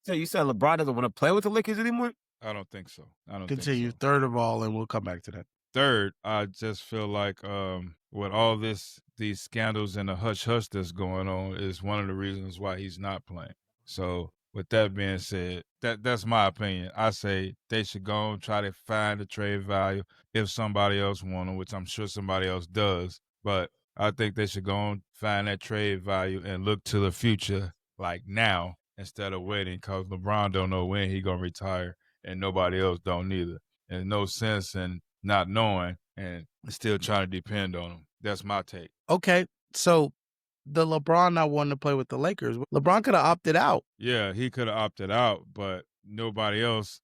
you said LeBron doesn't want to play with the Lakers anymore? I don't think so. Continue. Third of all, and we'll come back to that. third, I just feel like with all these scandals and the hush hush that's going on is one of the reasons why he's not playing. So with that being said, that's my opinion. I say they should go and try to find the trade value if somebody else want them, which I'm sure somebody else does. But I think they should go and find that trade value and look to the future like now instead of waiting, because LeBron don't know when he gonna retire and nobody else don't neither. And no sense in not knowing and still trying to depend on him. That's my take. Okay, so the LeBron not wanting to play with the Lakers, LeBron could have opted out. Yeah, he could have opted out, but nobody else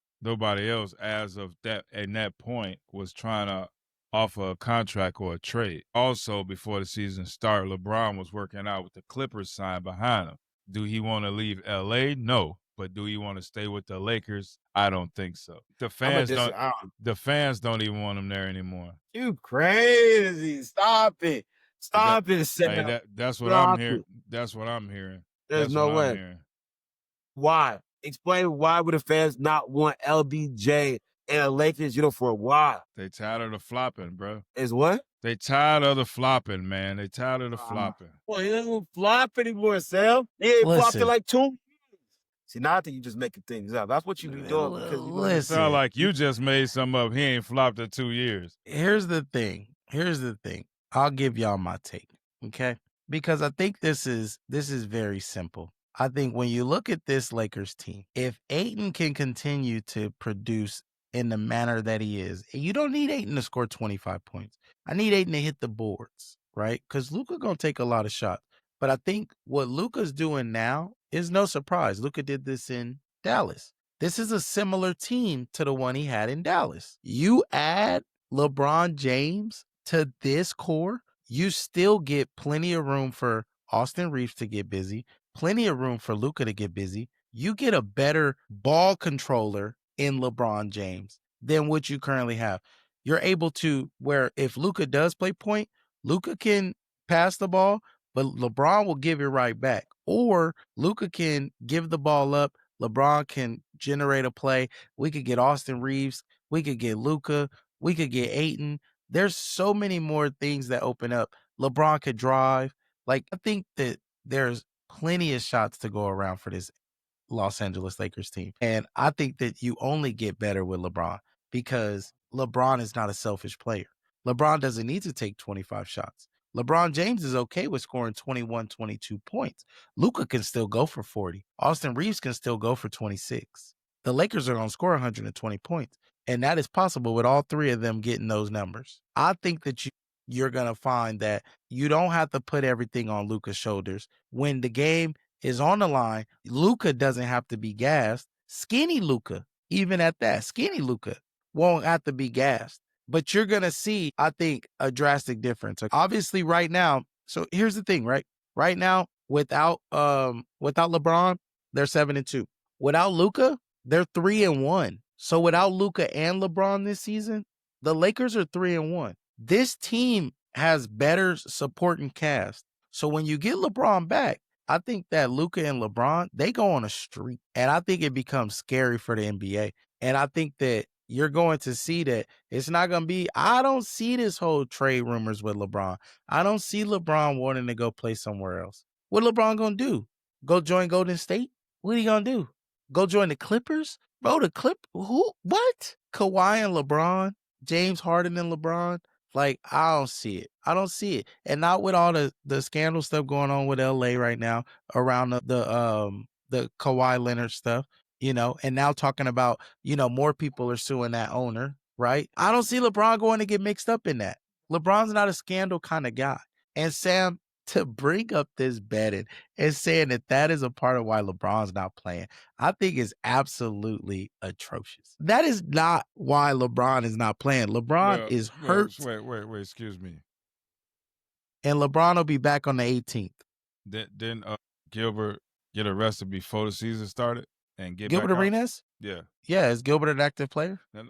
as of that point was trying to offer a contract or a trade. Also, before the season started, LeBron was working out with the Clippers sign behind him. Do he want to leave LA? No. But do he want to stay with the Lakers? I don't think so. The fans don't even want him there anymore. You crazy. Stop it. Stop it, Sam. Hey, that's what I'm hearing. That's what I'm hearing. There's no way. Why? Explain why would the fans not want LBJ in a Lakers uniform? Why? They tired of the flopping, bro. Is what? They tired of the flopping, man. They tired of the flopping. Well, he doesn't flop anymore, Sam. He ain't flopped in like 2 years. See, now I think you just making things up. That's what you be doing. Because it sound like you just made some up. He ain't flopped in 2 years. Here's the thing. I'll give y'all my take, okay? Because I think this is very simple. I think when you look at this Lakers team, if Ayton can continue to produce in the manner that he is, you don't need Ayton to score 25 points. I need Ayton to hit the boards, right? Because Luka gonna take a lot of shots. But I think what Luka's doing now is no surprise. Luka did this in Dallas. This is a similar team to the one he had in Dallas. You add LeBron James to this core, you still get plenty of room for Austin Reeves to get busy, plenty of room for Luka to get busy. You get a better ball controller in LeBron James than what you currently have. You're able to, where if Luka does play point, Luka can pass the ball, but LeBron will give it right back. Or Luka can give the ball up, LeBron can generate a play. We could get Austin Reeves, we could get Luka, we could get Ayton. There's so many more things that open up. LeBron could drive. Like, I think that there's plenty of shots to go around for this Los Angeles Lakers team. And I think that you only get better with LeBron because LeBron is not a selfish player. LeBron doesn't need to take 25 shots. LeBron James is okay with scoring 21, 22 points. Luka can still go for 40. Austin Reeves can still go for 26. The Lakers are going to score 120 points. And that is possible with all three of them getting those numbers. I think that you're going to find that you don't have to put everything on Luka's shoulders. When the game is on the line, Luka doesn't have to be gassed. Skinny Luka, even at that, skinny Luka won't have to be gassed. But you're going to see, I think, a drastic difference. Obviously, right now, so here's the thing, right? Right now, without LeBron, they're 7-2. Without Luka, they're 3-1. So without Luka and LeBron this season, the Lakers are 3-1. This team has better supporting cast. So when you get LeBron back, I think that Luka and LeBron, they go on a streak. And I think it becomes scary for the NBA. And I think that you're going to see that it's not going to be, I don't see this whole trade rumors with LeBron. I don't see LeBron wanting to go play somewhere else. What LeBron going to do? Go join Golden State? What are you going to do? Go join the Clippers? Bro, who? What? Kawhi and LeBron? James Harden and LeBron? Like, I don't see it. I don't see it. And not with all the scandal stuff going on with LA right now around the Kawhi Leonard stuff, you know, and now talking about, you know, more people are suing that owner, right? I don't see LeBron going to get mixed up in that. LeBron's not a scandal kind of guy. And Sam, to bring up this betting and saying that is a part of why LeBron's not playing, I think is absolutely atrocious. That is not why LeBron is not playing. LeBron is hurt. Wait, excuse me. And LeBron will be back on the 18th. Didn't Gilbert get arrested before the season started and get Gilbert back Arenas? out? Yeah. Yeah, is Gilbert an active player? No.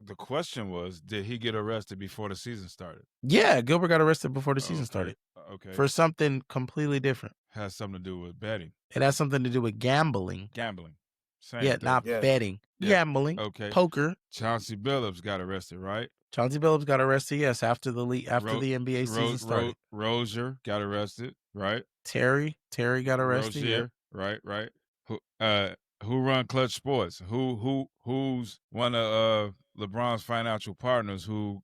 The question was, did he get arrested before the season started? Yeah, Gilbert got arrested before the season started. Okay. For something completely different. Has something to do with betting. It has something to do with gambling. Gambling. Same Yeah, thing. not Yeah. betting. Yeah. Gambling. Okay. Poker. Chauncey Billups got arrested, right? Chauncey Billups got arrested, yes, after the NBA season started. Rozier got arrested, right? Terry got arrested, yeah. Rozier, right. Who run Clutch Sports? Who's one of LeBron's financial partners who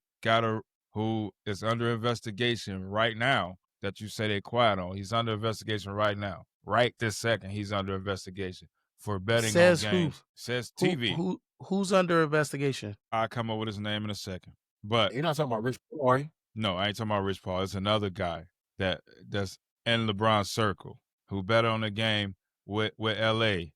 is under investigation right now that you say they quiet on? He's under investigation right now. Right this second, he's under investigation for betting Says on who? games. Says TV. Who's under investigation? I'll come up with his name in a second. But You're not talking about Rich Paul, are you? no, I ain't talking about Rich Paul. It's another guy that's in LeBron's circle who bet on the game with LA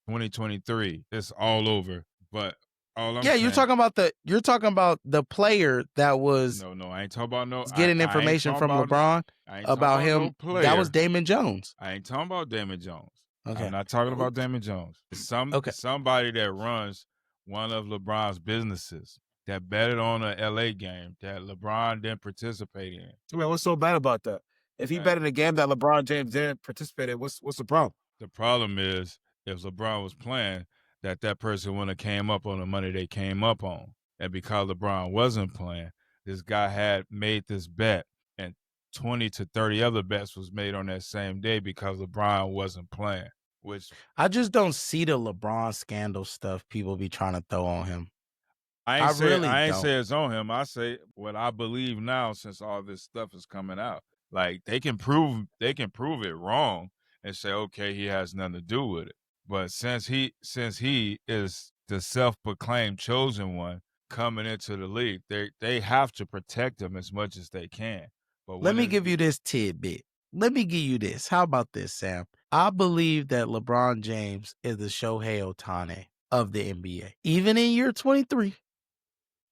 2023. It's all over. But all I'm saying, you're talking about the player that was No, I ain't talking about no getting information from LeBron about him. No that was Damon Jones. I ain't talking about Damon Jones. Okay. I'm not talking about Damon Jones. It's somebody that runs one of LeBron's businesses that betted on a LA game that LeBron didn't participate in. Man, what's so bad about that? If he bet in a game that LeBron James didn't participate in, what's the problem? The problem is if LeBron was playing, that person wouldn't have came up on the money they came up on. And because LeBron wasn't playing, this guy had made this bet, and 20 to 30 other bets was made on that same day because LeBron wasn't playing. Which I just don't see the LeBron scandal stuff people be trying to throw on him. I ain't say it's on him. I say what I believe now since all this stuff is coming out. Like they can prove it wrong and say, okay, he has nothing to do with it. But since he is the self-proclaimed chosen one coming into the league, they have to protect him as much as they can. But let me give you this tidbit. Let me give you this. How about this, Sam? I believe that LeBron James is the Shohei Ohtani of the NBA. Even in year 23,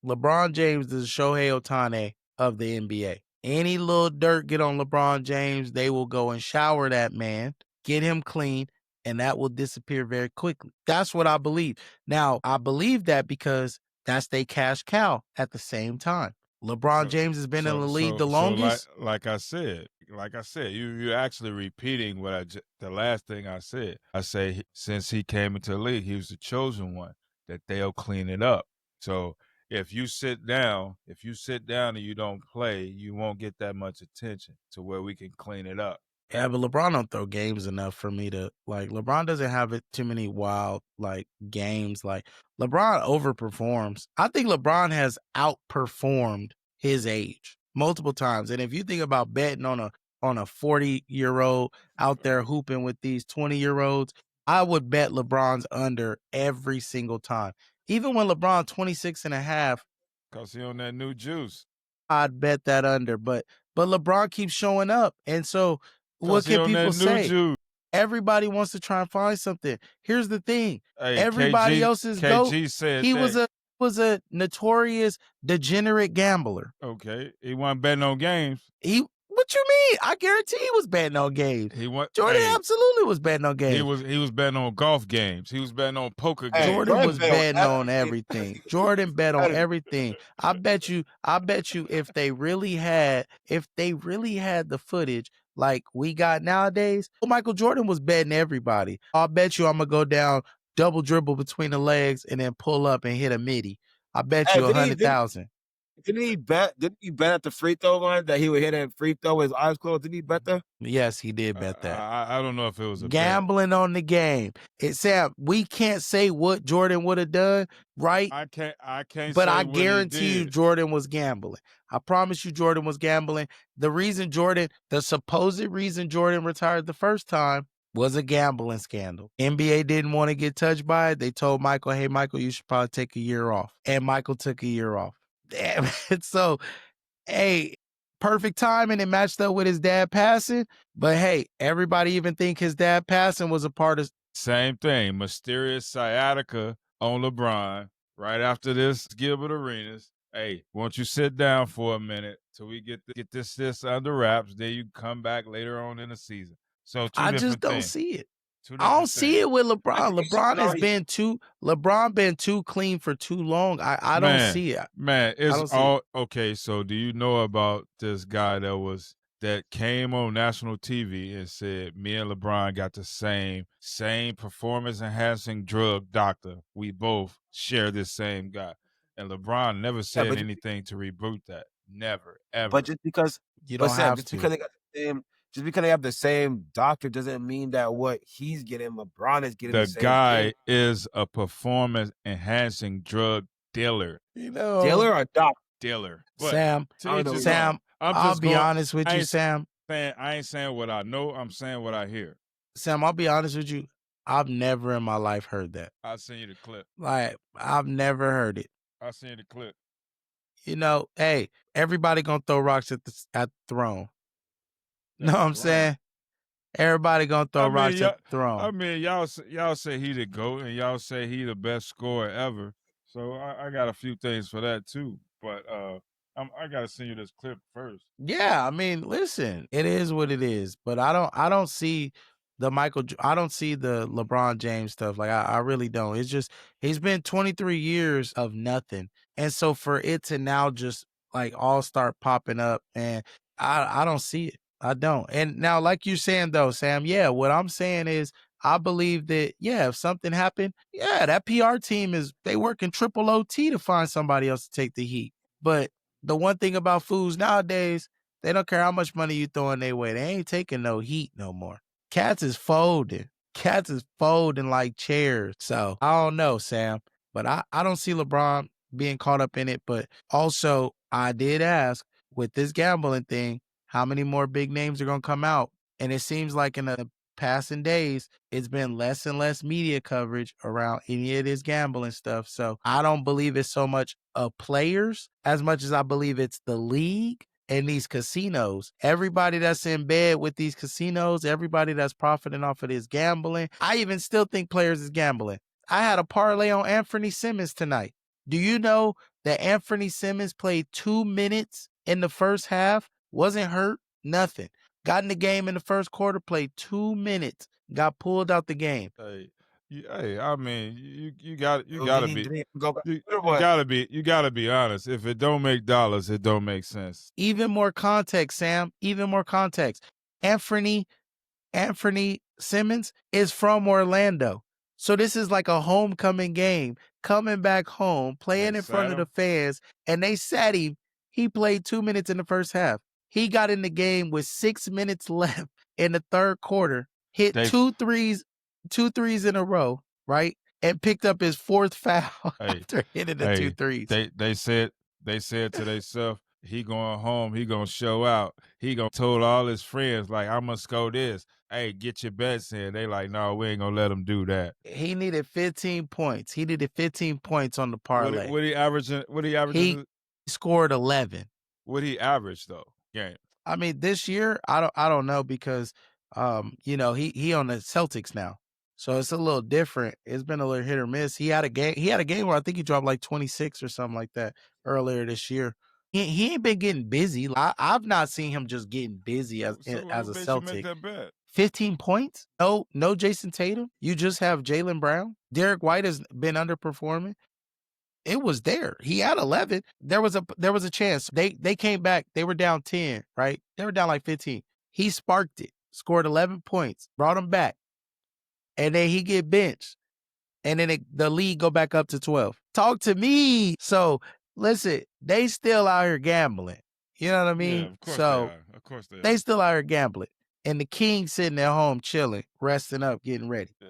LeBron James is the Shohei Ohtani of the NBA. Any little dirt get on LeBron James, they will go and shower that man, get him clean, and that will disappear very quickly. That's what I believe. Now, I believe that because that's their cash cow at the same time. LeBron James has been in the league the longest. Like I said, you're actually repeating what the last thing I said. I say since he came into the league, he was the chosen one, that they'll clean it up. So if you sit down and you don't play, you won't get that much attention to where we can clean it up. Yeah, but LeBron don't throw games enough for me to like. LeBron doesn't have too many wild like games. Like LeBron overperforms. I think LeBron has outperformed his age multiple times. And if you think about betting on a 40-year-old out there hooping with these 20-year-olds, I would bet LeBron's under every single time. Even when LeBron 26 and a half, because he on that new juice, I'd bet that under. But LeBron keeps showing up, and so what can people say? Juice. Everybody wants to try and find something. Here's the thing: hey, everybody else's GOAT. Said he was a notorious degenerate gambler. Okay, he wasn't betting on games. What you mean? I guarantee he was betting on games. Jordan absolutely was betting on games. He was betting on golf games. He was betting on poker games. Jordan was betting on everything. Jordan bet on everything. I bet you if they really had the footage like we got nowadays, Michael Jordan was betting everybody. I'll bet you I'm gonna go down, double dribble between the legs, and then pull up and hit a midi. I bet you 100,000. Didn't he bet at the free throw line that he would hit a free throw with his eyes closed? Did he bet that? Yes, he did bet that. I don't know if it was a gambling bet. On the game. Sam, we can't say what Jordan would have done, right? I can't. But say I what guarantee you, Jordan was gambling. I promise you, Jordan was gambling. The supposed reason Jordan retired the first time was a gambling scandal. NBA didn't want to get touched by it. They told Michael, "Hey, Michael, you should probably take a year off." And Michael took a year off. Damn it. So, hey, perfect timing. It matched up with his dad passing. But hey, everybody even think his dad passing was a part of. Same thing. Mysterious sciatica on LeBron right after this Gilbert Arenas. Hey, won't you sit down for a minute till we get this under wraps? Then you come back later on in the season. So I just don't see it. I don't see it with LeBron. LeBron been too clean for too long. I don't see it. Man, it's all okay. So do you know about this guy that was that came on national TV and said, me and LeBron got the same performance enhancing drug doctor. We both share this same guy. And LeBron never said anything to reboot that. Never, ever. But just because you don't Sam, have just to. because they got the same, just because they have the same doctor doesn't mean that what he's getting, LeBron is getting the same guy thing. is a performance enhancing drug dealer. You know, Dealer or doctor? Dealer. But Sam, Sam, I'll be honest with you, Sam. I ain't saying what I know. I'm saying what I hear. Sam, I'll be honest with you. I've never in my life heard that. I'll send you the clip. Like, I've never heard it. I'll send you the clip. You know, hey, everybody gonna throw rocks at the throne. Know what I'm saying? Everybody gonna throw rocks at the throne. I mean, y'all say he the GOAT, and y'all say he the best scorer ever. So I got a few things for that too. But I gotta send you this clip first. Yeah, I mean, listen, it is what it is. But I don't see I don't see the LeBron James stuff. Like I really don't. It's just he's been 23 years of nothing, and so for it to now just like all start popping up, and I don't see it. I don't. And now, like you're saying though, Sam, yeah, what I'm saying is I believe that, yeah, if something happened, yeah, that PR team they working triple OT to find somebody else to take the heat. But the one thing about fools nowadays, they don't care how much money you throwing their way. They ain't taking no heat no more. Cats is folding. Cats is folding like chairs. So I don't know, Sam, but I don't see LeBron being caught up in it. But also, I did ask with this gambling thing, how many more big names are going to come out? And it seems like in the passing days, it's been less and less media coverage around any of this gambling stuff. So I don't believe it's so much of players as much as I believe it's the league and these casinos. Everybody that's in bed with these casinos, everybody that's profiting off of this gambling. I even still think players is gambling. I had a parlay on Anthony Simmons tonight. Do you know that Anthony Simmons played 2 minutes in the first half? Wasn't hurt, nothing. Got in the game in the first quarter, played 2 minutes, got pulled out the game. Hey, I mean, you gotta be honest. If it don't make dollars, it don't make sense. Even more context, Sam. Even more context. Anthony Simmons is from Orlando. So this is like a homecoming game, coming back home, playing in front of the fans, and they sat him. He played 2 minutes in the first half. He got in the game with 6 minutes left in the third quarter, hit two threes in a row, right? And picked up his fourth foul after hitting the 2 threes. They said to themselves, he going home, he gonna show out. He gonna told all his friends, like, I'm gonna score this. Hey, get your bets in. They like, no, we ain't gonna let him do that. He needed 15 points. He needed 15 points on the parlay. What he averaging? He scored 11. What he averaged though? Game. I mean, this year, I don't know because you know, he on the Celtics now. So it's a little different. It's been a little hit or miss. He had a game where I think he dropped like 26 or something like that earlier this year. He ain't been getting busy. I've not seen him just getting busy as a Celtic. 15 points? No Jason Tatum. You just have Jaylen Brown. Derek White has been underperforming. It was there. He had 11. There was a chance. They came back. They were down 10, right? They were down like 15. He sparked it, scored 11 points, brought them back. And then he get benched. And then the league go back up to 12. Talk to me. So, listen, they still out here gambling. You know what I mean? Yeah, of course so, they are. Of course they are. They still out here gambling. And the king sitting at home chilling, resting up, getting ready. Yeah.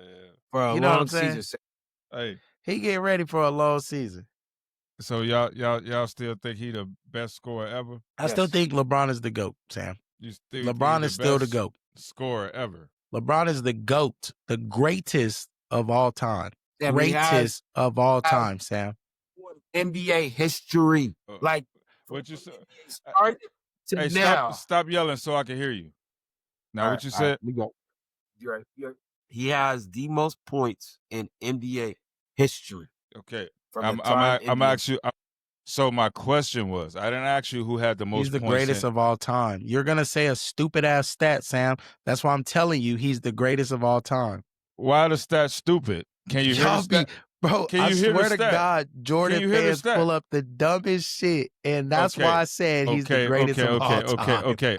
For a long season. Hey. He getting ready for a long season. So y'all still think he the best scorer ever? I still think LeBron is the GOAT, Sam. LeBron is still the GOAT. Scorer ever. LeBron is the GOAT, the greatest of all time. Sam, greatest of all time, Sam. NBA history. Like what you said. Hey, now. Stop yelling so I can hear you. Now what you said. We go. He has the most points in NBA history. Okay. I'm actually. So my question was, I didn't ask you who had the most points. He's the greatest of all time. You're going to say a stupid ass stat, Sam. That's why I'm telling you he's the greatest of all time. Why the stat stupid? Can you hear the stat? Bro, Can I you hear the swear to stat? God, Jordan you hear the fans stat? pull up the dumbest shit, and that's Okay. why I said he's the greatest of all time. Okay.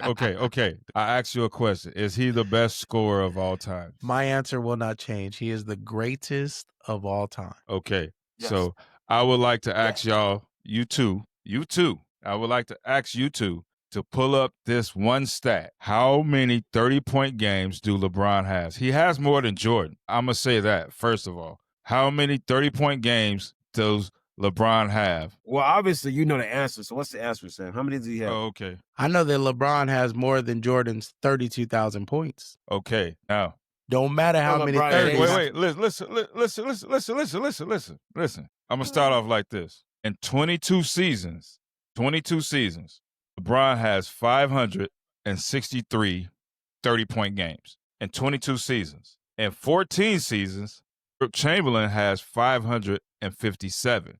I asked you a question. Is he the best scorer of all time? My answer will not change. He is the greatest of all time. Okay. Yes. So I would like to ask Yes. y'all, you two, I would like to ask you two to pull up this one stat. How many 30-point games do LeBron has? He has more than Jordan. I'm going to say that, first of all. How many 30-point games does LeBron have? Well, obviously, you know the answer. So what's the answer, Sam? How many does he have? Oh, okay. I know that LeBron has more than Jordan's 32,000 points. Okay. Now, Don't matter how Well, many LeBron, 30s. wait. Listen. I'm going to start off like this. In 22 seasons, LeBron has 563 30-point games in 22 seasons. In 14 seasons, Chamberlain has 557.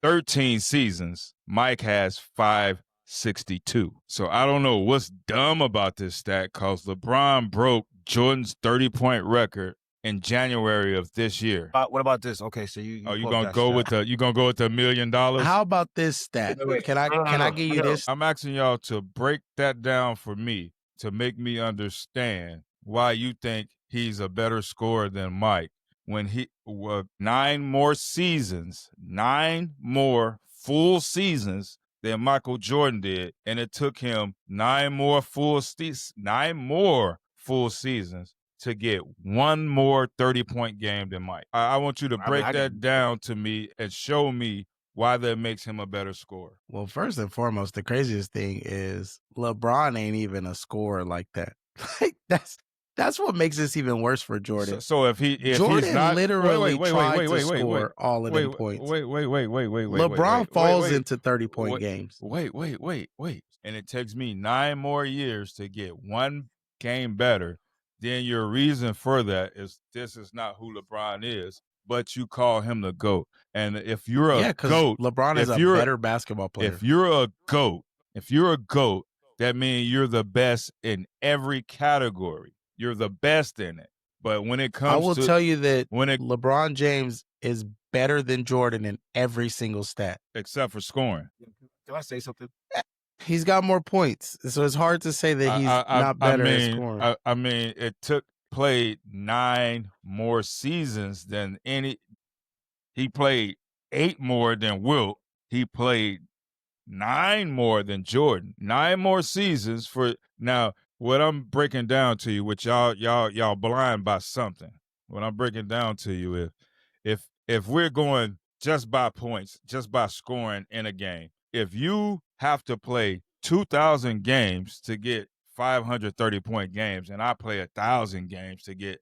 13 seasons, Mike has 562. So I don't know what's dumb about this stat because LeBron broke Jordan's 30-point record in January of this year. What about this? Okay, so you gonna go with the $1 million? How about this stat? Wait. Can I give you this? I'm asking y'all to break that down for me to make me understand why you think he's a better scorer than Mike when he 9 more full seasons than Michael Jordan did, and it took him 9 more full seasons to get one more 30-point game than Mike. I want you to break that down to me and show me why that makes him a better scorer. Well, first and foremost, the craziest thing is LeBron ain't even a scorer like that. Like that's what makes this even worse for Jordan. So if Jordan he's not literally tried to score all of them points. Wait. LeBron falls into 30-point games. Wait. And it takes me 9 more years to get one game better. Then your reason for that is this is not who LeBron is, but you call him the GOAT. And if you're a GOAT, LeBron is a better basketball player. If you're a GOAT, that means you're the best in every category. You're the best in it. But when it comes to... I will tell you that LeBron James is better than Jordan in every single stat. Except for scoring. Can I say something? He's got more points. So it's hard to say that he's not better at scoring. I mean, it played 9 more seasons than any... He played 8 more than Wilt. He played 9 more than Jordan. 9 more seasons for... Now... What I'm breaking down to you, which y'all blind by something. What I'm breaking down to you is, if we're going just by points, just by scoring in a game, if you have to play 2,000 games to get 530-point games, and I play 1,000 games to get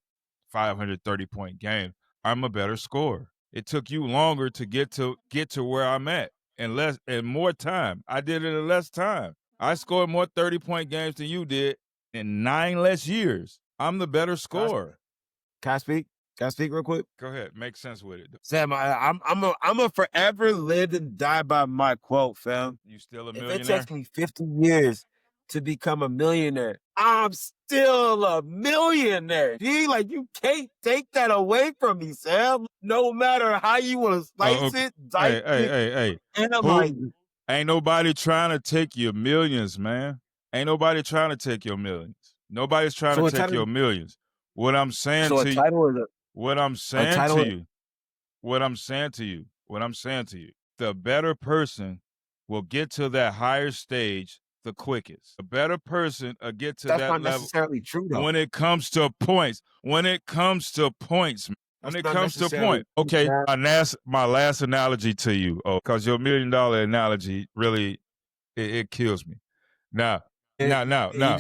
530-point games, I'm a better scorer. It took you longer to get to where I'm at, and more time. I did it in less time. I scored more 30-point games than you did in 9 less years. I'm the better scorer. Can I speak? Can I speak real quick? Go ahead. Make sense with it. Sam, I'm a forever live and die by my quote, fam. You still a millionaire? If it takes me 50 years to become a millionaire, I'm still a millionaire. Like, you can't take that away from me, Sam. No matter how you want to slice it, dice it. Hey. And I'm like... Ain't nobody trying to take your millions, man. Ain't nobody trying to take your millions. Nobody's trying to take your millions. What I'm saying to you, the better person will get to that higher stage the quickest. The better person will get to that level. That's not necessarily true, though. When it comes to points. Okay, my last analogy to you, because your $1 million analogy really it kills me. Now. You just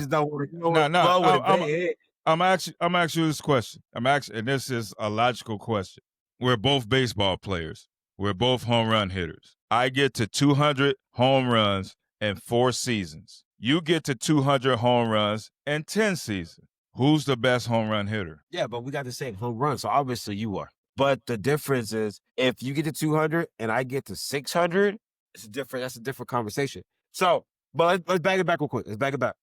don't want to go with it. I'm asking you this question. And this is a logical question. We're both baseball players. We're both home run hitters. I get to 200 home runs in 4 seasons. You get to 200 home runs in 10 seasons. Who's the best home run hitter? Yeah, but we got the same home run, so obviously you are. But the difference is, if you get to 200 and I get to 600, that's a different conversation. So, but let's bag it back real quick. Let's bag it back.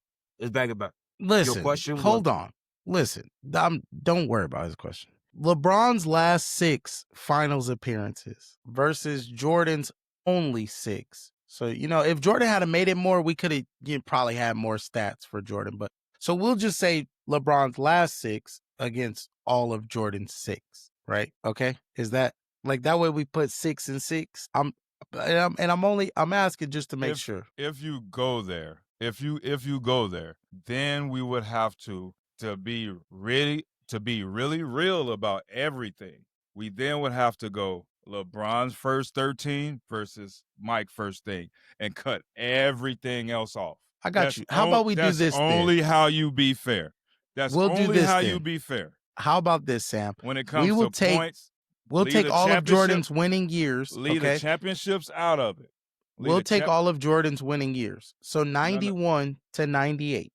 Listen, hold on. Listen, don't worry about his question. LeBron's last 6 finals appearances versus Jordan's only 6. So, if Jordan had made it more, we could have probably had more stats for Jordan. But so we'll just say LeBron's last 6 against all of Jordan's 6, right? Okay. Is that like that way we put 6 and 6? I'm asking just to make sure. If you go there, if you go there, then we would have to be really real about everything. We then would have to go LeBron's first 13 versus Mike's first thing and cut everything else off. I got you. How about we do this That's only how you be fair. We'll do this how then. you be fair. How about this, Sam? When it comes to points, we'll take all of Jordan's winning years. Leave the championships out of it. We'll take all of Jordan's winning years. So 91 to 98.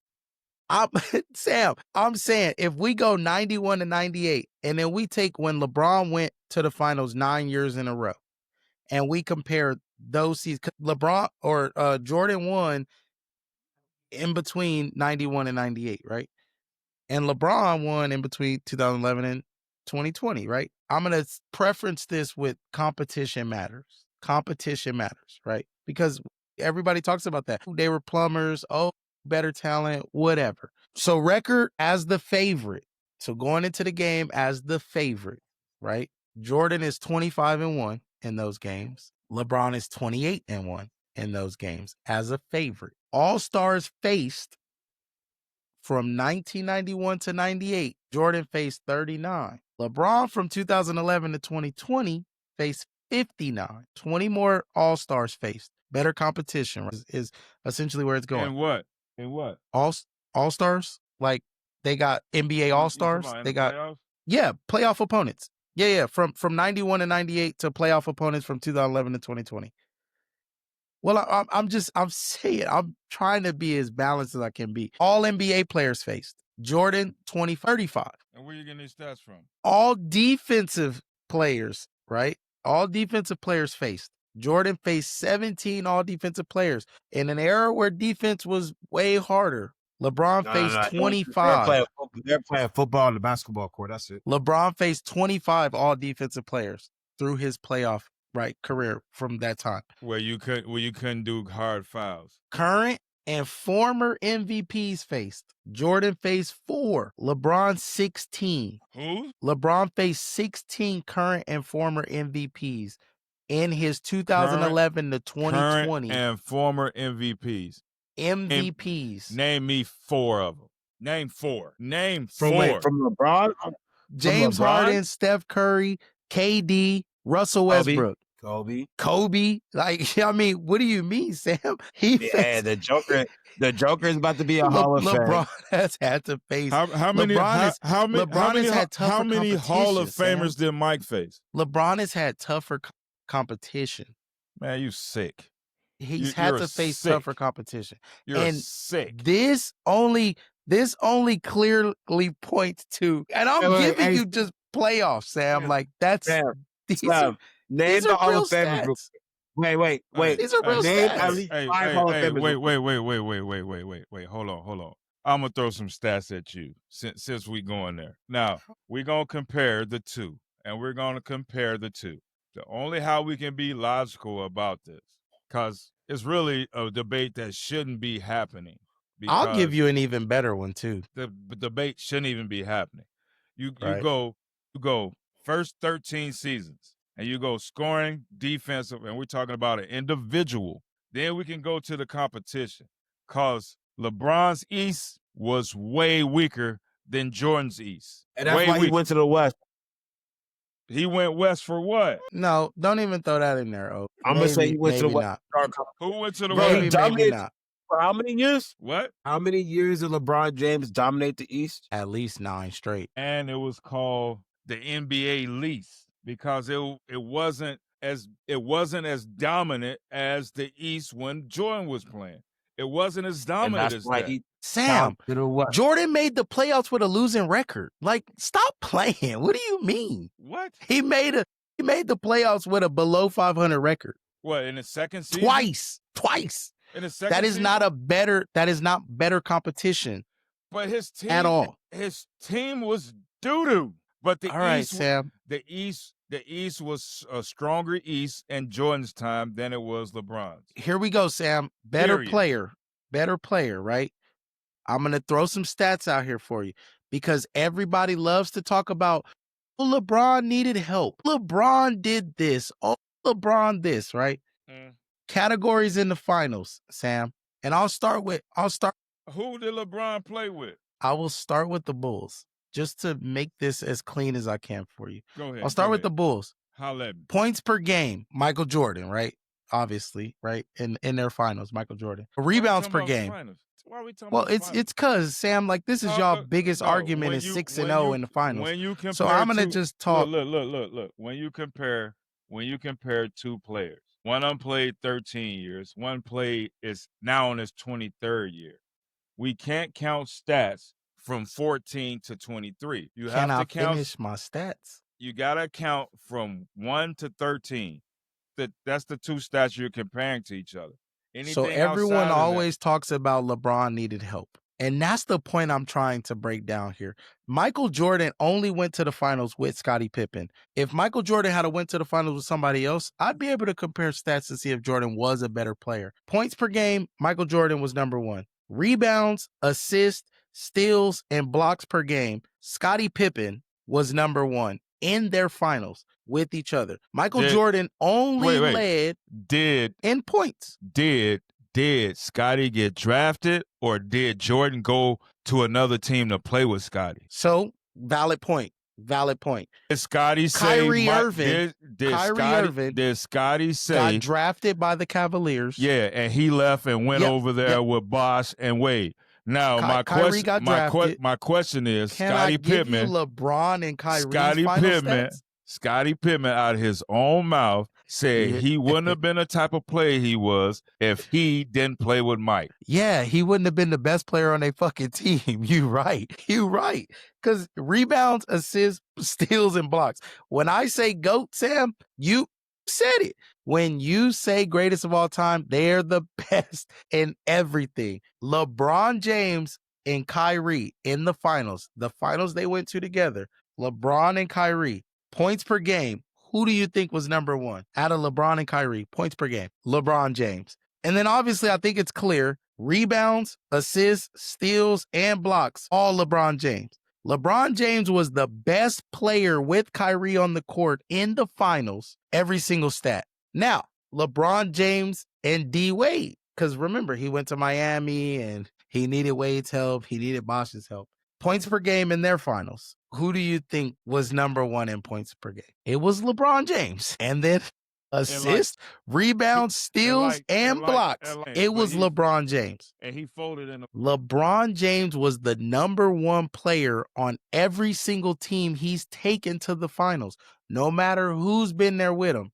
Sam, I'm saying if we go 91 to 98, and then we take when LeBron went to the finals 9 years in a row, and we compare those seasons, LeBron or Jordan won in between 91 and 98, right? And LeBron won in between 2011 and 2020, right? I'm going to preference this with competition matters. Competition matters, right? Because everybody talks about that. They were plumbers, better talent, whatever. So record as the favorite. So going into the game as the favorite, right? Jordan is 25-1 in those games. LeBron is 28-1 in those games as a favorite. All-Stars faced from 1991 to 98. Jordan faced 39. LeBron from 2011 to 2020 faced 59. 20 more All-Stars faced. Better competition is essentially where it's going. And what? All-Stars? Like they got NBA All-Stars. They got playoff opponents. Yeah. From 91 to 98 to playoff opponents from 2011 to 2020. Well, I'm saying I'm trying to be as balanced as I can be. All NBA players faced. Jordan 35. And where are you getting these stats from? All defensive players, right? All defensive players faced. Jordan faced 17 all defensive players in an era where defense was way harder. LeBron faced 25. They're playing football on the basketball court. That's it. LeBron faced 25 all defensive players through his playoff career from that time. Where you couldn't do hard fouls. Current and former MVPs faced. Jordan faced 4. LeBron 16. Who? LeBron faced 16 current and former MVPs in his 2011 to 2020. Current and former MVPs. Name me 4 of them. Name 4. Name 4. From LeBron? James Harden, Steph Curry, KD, Russell Westbrook. Kobe. Like, I mean, what do you mean, Sam? The Joker is about to be a Hall of Fame. LeBron has had to face. How many Hall of Famers did Mike face? LeBron has had tougher competition. Man, you sick. He's had to face tougher competition. You're sick. This only clearly points to, and I'm giving you just playoffs, Sam. Like that's name the Hall of Famers. Wait. These are real name stats. At least 5 Hall of Famers. Wait. Hold on. I'm gonna throw some stats at you since we going there. Now we're gonna compare the two, and we're gonna compare the two. The only how we can be logical about this, because it's really a debate that shouldn't be happening. I'll give you an even better one too. The debate shouldn't even be happening. You go first 13 seasons, and you go scoring, defensive, and we're talking about an individual. Then we can go to the competition, because LeBron's East was way weaker than Jordan's East. And that's why he went to the West. He went West for what? No, don't even throw that in there. I'm going to say he went to the West. Who went to the West? Maybe not. For how many years? What? How many years did LeBron James dominate the East? At least 9 straight. And it was called the NBA lease because it wasn't as dominant as the East when Jordan was playing. It wasn't as dominant as that. Sam, Jordan made the playoffs with a losing record. Like, stop playing. What do you mean? What? He made the playoffs with a below 500 record. What, in the second season? Twice. In the second that is season? That is not better competition. But his team at all. His team was doo-doo. But the All right, East, Sam. the East was a stronger East in Jordan's time than it was LeBron's. Here we go, Sam. Better Period. player, right? I'm going to throw some stats out here for you because everybody loves to talk about, oh, LeBron needed help. LeBron did this. Oh, LeBron this, right? Categories in the finals, Sam. And I'll start. Who did LeBron play with? I will start with the Bulls just to make this as clean as I can for you. Go ahead. I'll start with the Bulls. Holla at me. Points per game, Michael Jordan, right? Obviously, right? In their finals, Michael Jordan. Rebounds per game. Why are we talking Well, about the finals? it's cause Sam, like this is y'all biggest argument is 6-0 in the finals. When you compare, so I'm gonna just talk. Look. When you compare two players, one of them played 13 years, one is now on his 23rd year. We can't count stats from 14 to 23. You Can have I to count. finish my stats? You gotta count from 1 to 13. That's the two stats you're comparing to each other. So everyone always talks about LeBron needed help. And that's the point I'm trying to break down here. Michael Jordan only went to the finals with Scottie Pippen. If Michael Jordan had went to the finals with somebody else, I'd be able to compare stats to see if Jordan was a better player. Points per game, Michael Jordan was number 1. Rebounds, assists, steals, and blocks per game, Scottie Pippen was number 1 in their finals with each other. Michael Jordan only led in points. Did Scottie get drafted or did Jordan go to another team to play with Scottie? So, valid point. Did Scottie say Kyrie Irving? Did Scottie say got drafted by the Cavaliers? Yeah, and he left and went over there with Bosh and Wade. Now, my question is, Scottie Pippen, LeBron and Kyrie's Scottie Pippen out of his own mouth said he wouldn't have been the type of player he was if he didn't play with Mike. Yeah, he wouldn't have been the best player on their fucking team. You right. Because rebounds, assists, steals, and blocks. When I say GOAT, Sam, you said it. When you say greatest of all time, they're the best in everything. LeBron James and Kyrie in the finals they went to together, LeBron and Kyrie, points per game. Who do you think was number 1 out of LeBron and Kyrie? Points per game, LeBron James. And then obviously I think it's clear, rebounds, assists, steals, and blocks, all LeBron James. LeBron James was the best player with Kyrie on the court in the finals, every single stat. Now, LeBron James and D. Wade, because remember, he went to Miami and he needed Wade's help. He needed Bosh's help. Points per game in their finals. Who do you think was number 1 in points per game? It was LeBron James. And then assists, rebounds, steals, and blocks. It was LeBron James. And he folded in. LeBron James was the number 1 player on every single team he's taken to the finals, no matter who's been there with him.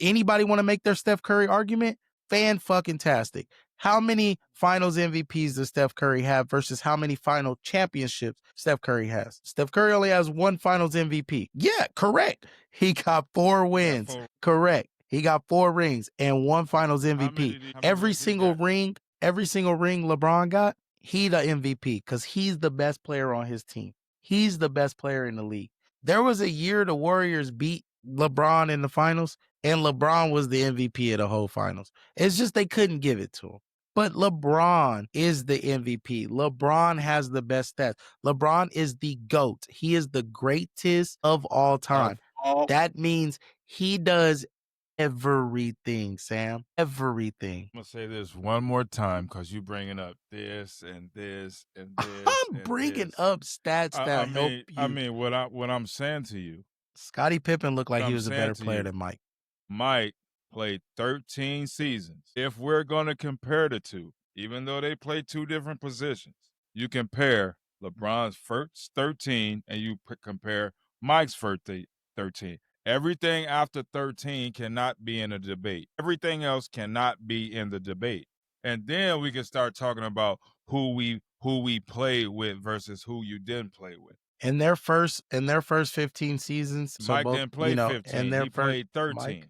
Anybody want to make their Steph Curry argument? Fan-fucking-tastic. How many finals MVPs does Steph Curry have versus how many final championships Steph Curry has? Steph Curry only has 1 finals MVP. Yeah, correct. He got 4 wins. Correct. He got 4 rings and 1 finals MVP. Every single ring LeBron got, he the MVP because he's the best player on his team. He's the best player in the league. There was a year the Warriors beat LeBron in the finals, and LeBron was the MVP of the whole finals. It's just they couldn't give it to him. But LeBron is the MVP. LeBron has the best stats. LeBron is the GOAT. He is the greatest of all time. That means he does everything, Sam. Everything. I'm going to say this one more time because you're bringing up this and this and this. I'm bringing up stats that help you. I mean, what I'm saying to you. Scottie Pippen looked like he was a better player than Mike. Mike played 13 seasons. If we're going to compare the two, even though they play 2 different positions, you compare LeBron's first 13 and you compare Mike's first 13. Everything after 13 cannot be in a debate. Everything else cannot be in the debate. And then we can start talking about who we played with versus who you didn't play with. In their first 15 seasons, Mike didn't play 15. He played 13.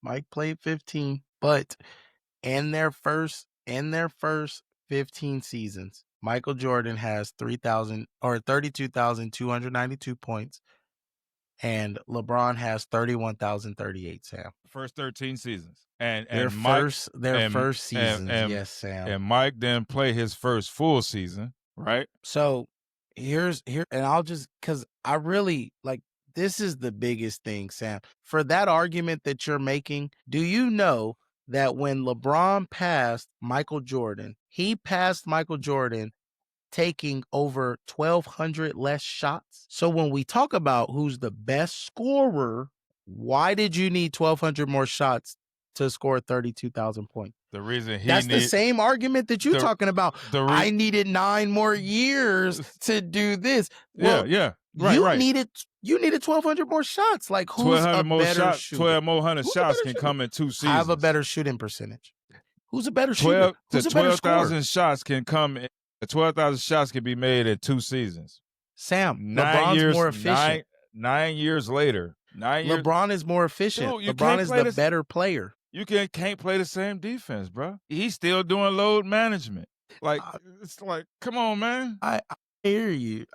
Mike played 15, but in their first 15 seasons, Michael Jordan has 32,292 points, and LeBron has 31,038. Sam, First 13 seasons, and their Mike first seasons. Yes, Sam. And Mike didn't play his first full season, right? So here, and I'll just because I really like this is the biggest thing, Sam. For that argument that you're making, do you know that when LeBron passed Michael Jordan, he passed Michael Jordan taking over 1,200 less shots? So when we talk about who's the best scorer, why did you need 1,200 more shots to score 32,000 points? The reason That's the same argument that you're talking about. I needed 9 more years to do this. Well, right. You needed 1,200 more shots. Like, who's a better shooter? 1,200 shots can come in 2 seasons. Have a better shooting percentage. Who's a better shooter? Who's a better scorer? 12,000 shots can come. 12,000 shots can be made in 2 seasons. Sam, LeBron's more efficient. 9 years later. LeBron is more efficient. Dude, LeBron is the better player. You can't play the same defense, bro. He's still doing load management. Like, it's like, come on, man. I hear you.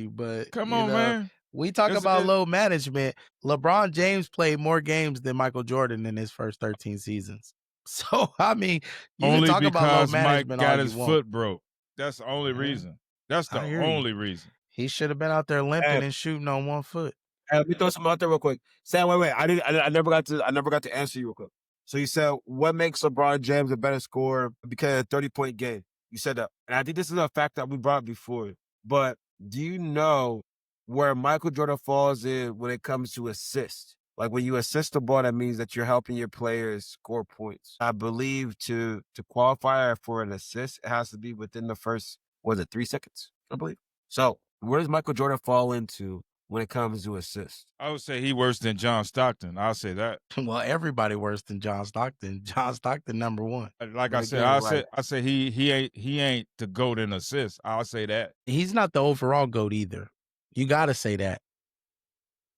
But come on, man. We talk about load management. LeBron James played more games than Michael Jordan in his first 13 seasons. So, I mean, you only can talk about load Mike management got his foot broke. That's the only reason. That's the only reason. He should have been out there limping and shooting on 1 foot. Let me throw some out there real quick. Sam, wait. I never got to answer you real quick. So you said, what makes LeBron James a better scorer because of a 30-point game? You said that. And I think this is a fact that we brought up before. But do you know where Michael Jordan falls in when it comes to assists? Like, when you assist the ball, that means that you're helping your players score points. I believe to qualify for an assist, it has to be within the first, 3 seconds, I believe. So where does Michael Jordan fall into when it comes to assists? I would say he worse than John Stockton. I'll say that. Well, everybody worse than John Stockton. John Stockton number 1. Like I said, I say he ain't the GOAT in assists. I'll say that. He's not the overall GOAT either. You got to say that.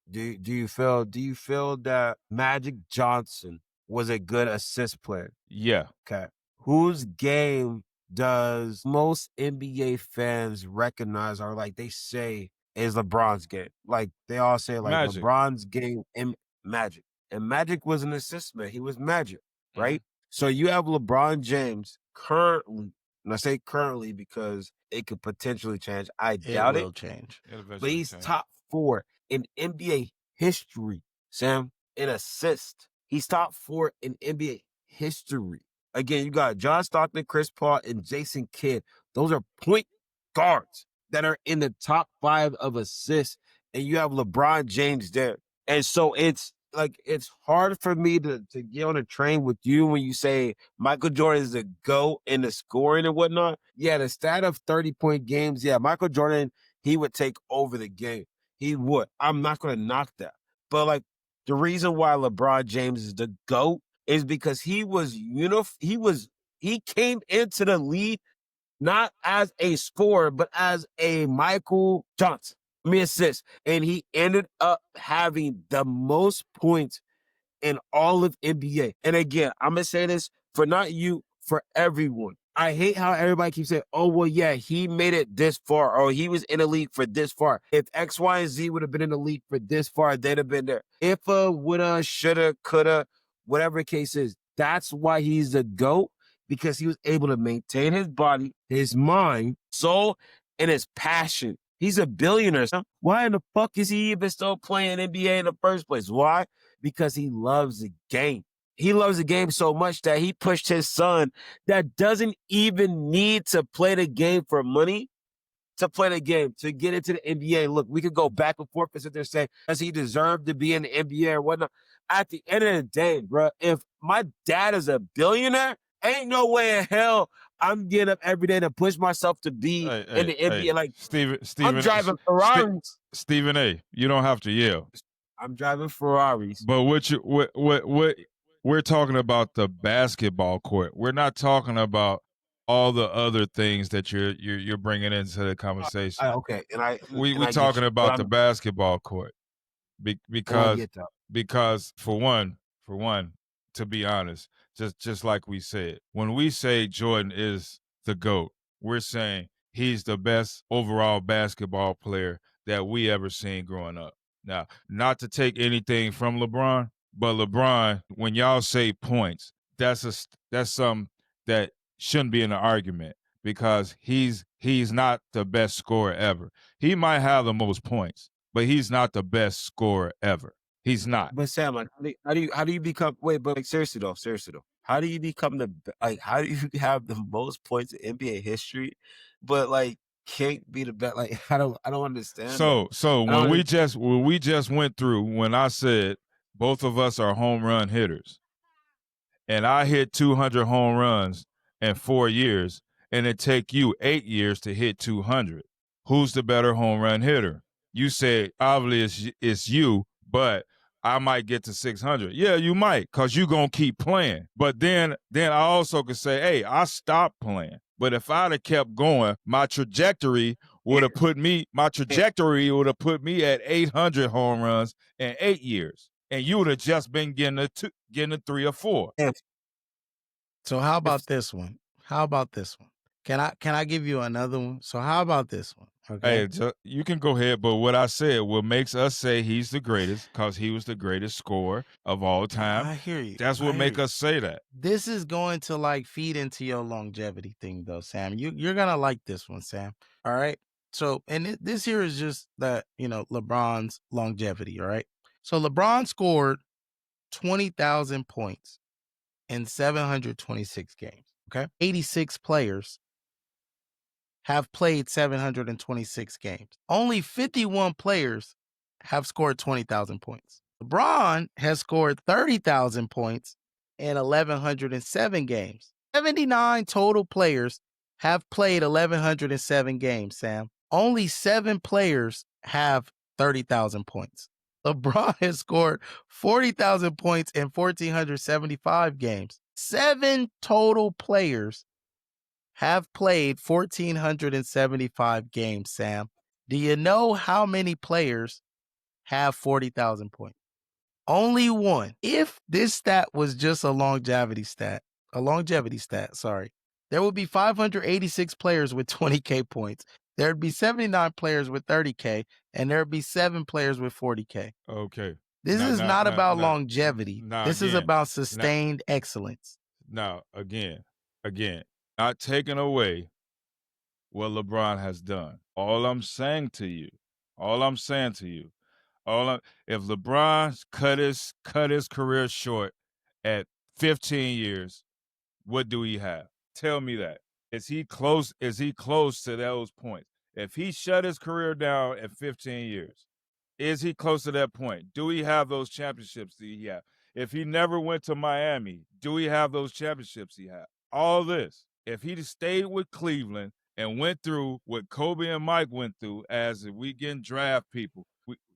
Do you feel that Magic Johnson was a good assist player? Yeah. Okay. Whose game does most NBA fans recognize or like they say is LeBron's game? Like, they all say like Magic. LeBron's game in Magic. And Magic was an assist man. He was Magic, right? So you have LeBron James currently, and I say currently because it could potentially change. I doubt it. It will change. But he's top 4 in NBA history, Sam, in assists. He's top 4 in NBA history. Again, you got John Stockton, Chris Paul, and Jason Kidd. Those are point guards that are in the top 5 of assists, and you have LeBron James there. And so it's hard for me to get on a train with you when you say Michael Jordan is the GOAT in the scoring and whatnot. Yeah, the stat of 30-point games, yeah, Michael Jordan, he would take over the game. He would. I'm not going to knock that. But, like, the reason why LeBron James is the GOAT is because he came into the league not as a scorer, but as a Michael Johnson. Assist. And he ended up having the most points in all of NBA. And again, I'm going to say this for not you, for everyone. I hate how everybody keeps saying, oh, well, yeah, he made it this far, or he was in the league for this far. If X, Y, and Z would have been in the league for this far, they'd have been there. If'a, woulda, shoulda, coulda, whatever the case is. That's why he's the GOAT, because he was able to maintain his body, his mind, soul, and his passion. He's a billionaire. Why in the fuck is he even still playing NBA in the first place? Why? Because he loves the game. He loves the game so much that he pushed his son that doesn't even need to play the game for money to play the game, to get into the NBA. Look, we could go back and forth and sit there and say, does he deserve to be in the NBA or whatnot? At the end of the day, bro, if my dad is a billionaire, ain't no way in hell I'm getting up every day to push myself to be in the NBA. Like, Stephen, I'm driving Ferraris. Stephen A., you don't have to yell. I'm driving Ferraris. But we're talking about the basketball court. We're not talking about all the other things that you're bringing into the conversation. Okay, we're talking about the basketball court because for one, to be honest, just like we said, when we say Jordan is the GOAT, we're saying he's the best overall basketball player that we ever seen growing up. Now, not to take anything from LeBron, but LeBron, when y'all say points, that's something that shouldn't be in an argument because he's not the best scorer ever. He might have the most points, but he's not the best scorer ever. He's not. But Sam, like, how do you become? Wait, but like seriously though, how do you become how do you have the most points in NBA history, but like can't be the best? Like I don't understand. So when we just went through when I said both of us are home run hitters, and I hit 200 home runs in 4 years, and it take you 8 years to hit 200. Who's the better home run hitter? You said obviously it's you, but I might get to 600. Yeah, you might, because you're going to keep playing. But then I also could say, hey, I stopped playing. But if I'd have kept going, my trajectory would have put me at 800 home runs in 8 years. And you would have just been getting a 3 or 4. So how about this one? Can I give you another one? So how about this one? Okay. Hey, you can go ahead, but what I said, what makes us say he's the greatest, because he was the greatest scorer of all time. I hear you. That's what make us say that. This is going to like feed into your longevity thing, though, Sam. You're gonna like this one, Sam. All right. So, and this here is just that LeBron's longevity. All right. So LeBron scored 20,000 points in 726 games. Okay. 86 players have played 726 games. Only 51 players have scored 20,000 points. LeBron has scored 30,000 points in 1,107 games. 79 total players have played 1,107 games, Sam. Only 7 players have 30,000 points. LeBron has scored 40,000 points in 1,475 games. 7 total players have played 1,475 games, Sam. Do you know how many players have 40,000 points? Only one. If this stat was just a longevity stat, there would be 586 players with 20K points. There'd be 79 players with 30K, and there'd be 7 players with 40K. Okay. This is not about longevity. This is about sustained excellence. Now, again, not taking away what LeBron has done. All I'm saying to you, if LeBron cut his career short at 15 years, what do he have? Tell me that. Is he close to those points? If he shut his career down at 15 years, is he close to that point? Do he have those championships that he have? If he never went to Miami, do he have those championships he had? All this. If he stayed with Cleveland and went through what Kobe and Mike went through as we getting draft people,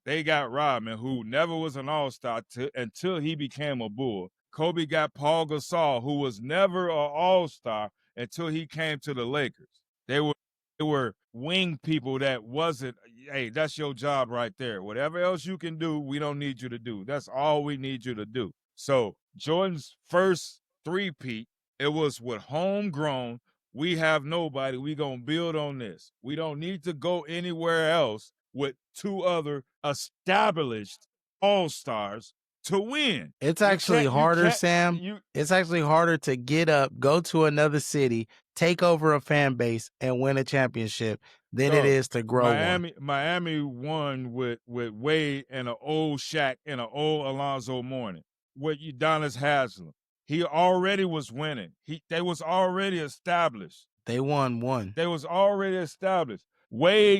they got Rodman, who never was an all-star until he became a Bull. Kobe got Paul Gasol, who was never an all-star until he came to the Lakers. They were wing people that wasn't, hey, that's your job right there. Whatever else you can do, we don't need you to do. That's all we need you to do. So Jordan's first three-peat, it was with homegrown. We have nobody. We going to build on this. We don't need to go anywhere else with 2 other established all-stars to win. It's actually harder, Sam. It's actually harder to get up, go to another city, take over a fan base, and win a championship than it is to grow one. Miami won with Wade and an old Shaq and an old Alonzo Mourning with Udonis Haslem. He already was winning. They was already established. They won one. They was already established. Wade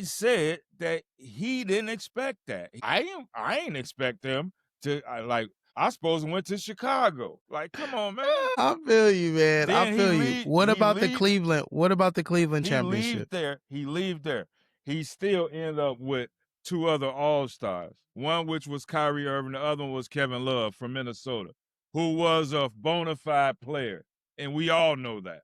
said that he didn't expect that. I ain't expect them to I suppose went to Chicago. Like, come on, man. I feel you, man. I feel you. What about the Cleveland championship? He leave there. He still ended up with 2 other all-stars. One which was Kyrie Irving, the other one was Kevin Love from Minnesota, who was a bona fide player. And we all know that.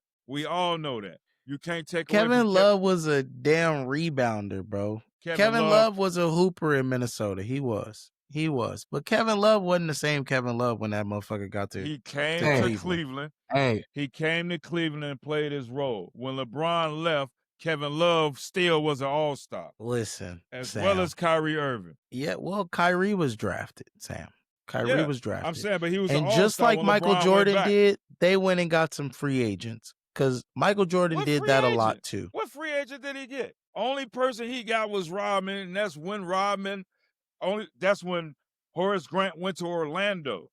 You can't take Kevin Love was a damn rebounder, bro. Kevin Love was a hooper in Minnesota. He was. He was. But Kevin Love wasn't the same Kevin Love when that motherfucker got to He came to to Cleveland. Cleveland. Hey, He came to Cleveland and played his role. When LeBron left, Kevin Love still was an all-star, Listen, as Sam. well as Kyrie Irving. Yeah, well, Kyrie was drafted, Sam. Kyrie was drafted. I'm saying, but he was an and all-star just like when Michael LeBron Jordan went back. did, they went and got some free agents because Michael Jordan What did free that a agent? lot too. What free agent did he get? Only person he got was Rodman, and that's when that's when Horace Grant went to Orlando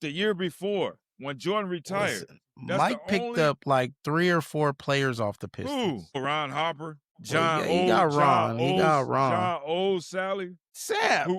the year before when Jordan retired. Listen, Mike picked up like 3 or 4 players off the Pistons. Who? Ron Harper, He got Ron. Old Sally. Sam,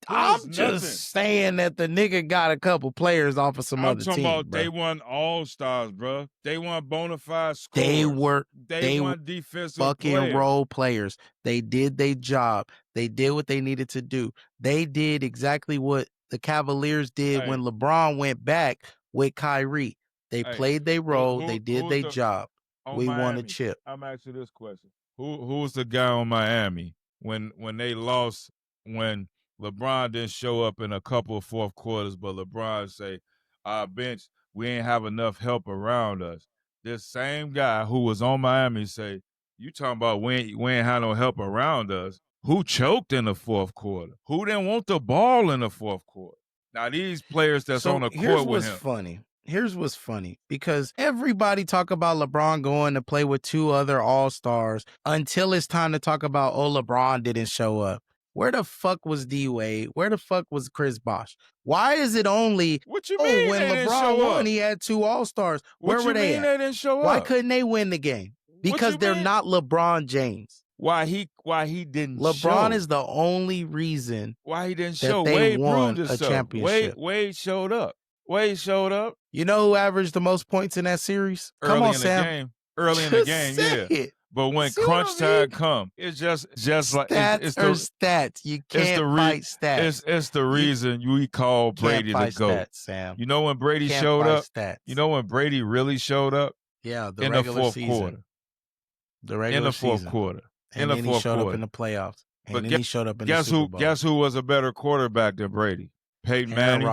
I'm just saying that the nigga got a couple players off of some other team. I'm talking about bro. they won all-stars, bro. They won bona fide scorers. They won defensive fucking players. role players. They did their job. They did what they needed to do. They did exactly what the Cavaliers did when LeBron went back with Kyrie. They played their role. They did their job. We won a chip. I'm asking you this question. Who was the guy on Miami when they lost, when LeBron didn't show up in a couple of fourth quarters, but LeBron say, our bench, we ain't have enough help around us. This same guy who was on Miami say, you talking about we ain't had no help around us. Who choked in the fourth quarter? Who didn't want the ball in the fourth quarter? Now, these players that's on the court with him. Here's what's funny, because everybody talk about LeBron going to play with 2 other all-stars until it's time to talk about, LeBron didn't show up. Where the fuck was D-Wade? Where the fuck was Chris Bosh? Why is it only, what you mean when LeBron won, he had 2 all-stars? Where were they at? They didn't show up? Why couldn't they win the game? Because they're not LeBron James. Why he didn't show? LeBron is the only reason why he didn't show. They Wade won proved a himself. championship. Wade showed up. You know who averaged the most points in that series? Early in Sam. the game. Early in the game, yeah. It. But when crunch time come, it's just like it's stats. You can't fight stats. It's the reason we call Brady the GOAT. Stats, Sam. You know when Brady can't showed up? Stats. You know when Brady really showed up? Yeah, in the fourth quarter. The regular season. In the fourth quarter. And then he showed up in the playoffs. And then he showed up in the Super Bowl. Guess who was a better quarterback than Brady? Peyton Manning.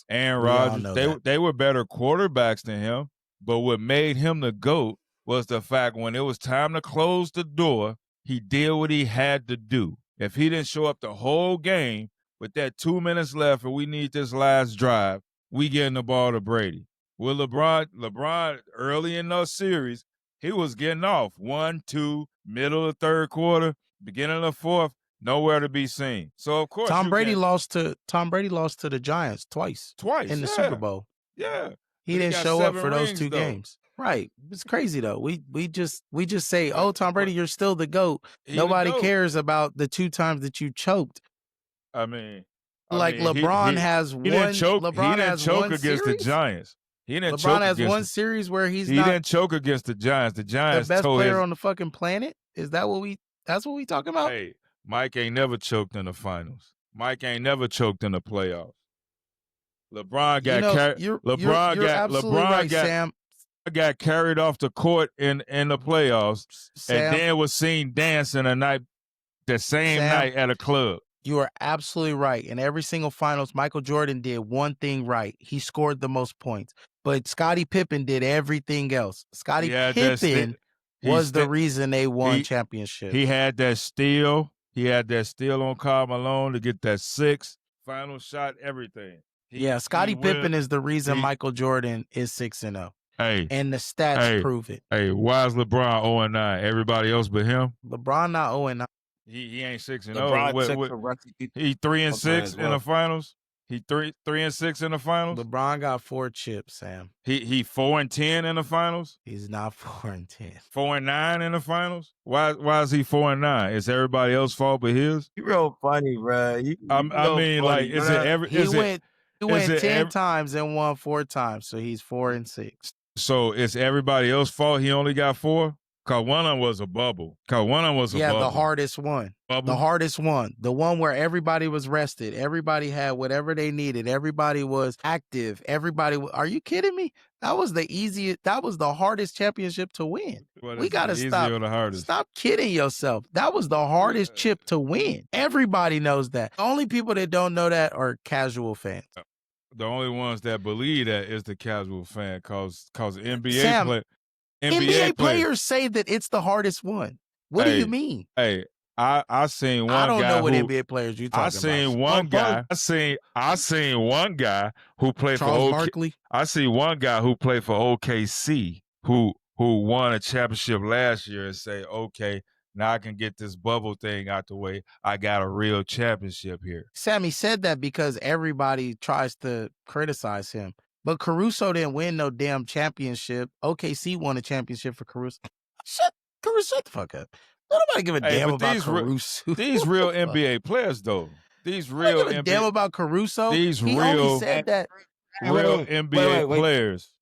Aaron Rodgers. They were better quarterbacks than him. But what made him the GOAT was the fact when it was time to close the door, he did what he had to do. If he didn't show up the whole game with that 2 minutes left and we need this last drive, we getting the ball to Brady. With LeBron early in the series, he was getting off 1, 2, middle of third quarter, beginning of the fourth, nowhere to be seen. So of course Tom Brady lost to the Giants twice in the Super Bowl. Yeah. He didn't show up for those 2 games. Right. It's crazy though. We just say, Tom Brady, you're still the GOAT. Nobody cares about the 2 times that you choked. LeBron has one. He didn't choke against series? the Giants. LeBron has one series where he didn't choke against the Giants. The Giants the best player on the fucking planet. Is that that's what we talking about? Hey, Mike ain't never choked in the finals. Mike ain't never choked in the playoffs. LeBron got carried off the court in the playoffs, and then was seen dancing the same night at a club. You are absolutely right. In every single finals, Michael Jordan did one thing right. He scored the most points. But Scottie Pippen did everything else. Scottie Pippen was the reason they won championships. He had that steal. He had that steal on Karl Malone to get that 6 final shot, everything. Scottie Pippen is the reason Michael Jordan is 6-0. Hey, and the stats prove it. Hey, why is LeBron 0-9? Everybody else but him? LeBron not 0-9. He ain't 6-0. He 3-6 in the finals. He 3-6 in the finals. LeBron got 4 chips, Sam. He 4-10 in the finals. He's not 4-10. 4-9 in the finals. Why is he 4-9? Is everybody else's fault but his? You real funny, bro. Is it every? He went 10 times and won 4 times, so he's 4-6. So it's everybody else's fault he only got 4? Cause one of them was a bubble. Yeah, the hardest one. Bubble? The hardest one. The one where everybody was rested. Everybody had whatever they needed. Everybody was active. Are you kidding me? That was the easiest. That was the hardest championship to win. We got to stop. Or the hardest? Stop kidding yourself. That was the hardest chip to win. Everybody knows that. The only people that don't know that are casual fans. The only ones that believe that is the casual fan, cause NBA Sam, NBA players say that it's the hardest one. What do you mean? Hey, I seen one guy. I don't know what NBA players you talking about. I seen one guy who played Charles for Barkley. I see one guy who played for OKC who won a championship last year and say, okay, now I can get this bubble thing out the way. I got a real championship here. Sammy said that because everybody tries to criticize him. But Caruso didn't win no damn championship. OKC won a championship for Caruso. Shut the fuck up. Nobody give a damn about Caruso. These real NBA players, though. These real NBA. Give a damn about Caruso. These he real only said that. Real NBA players.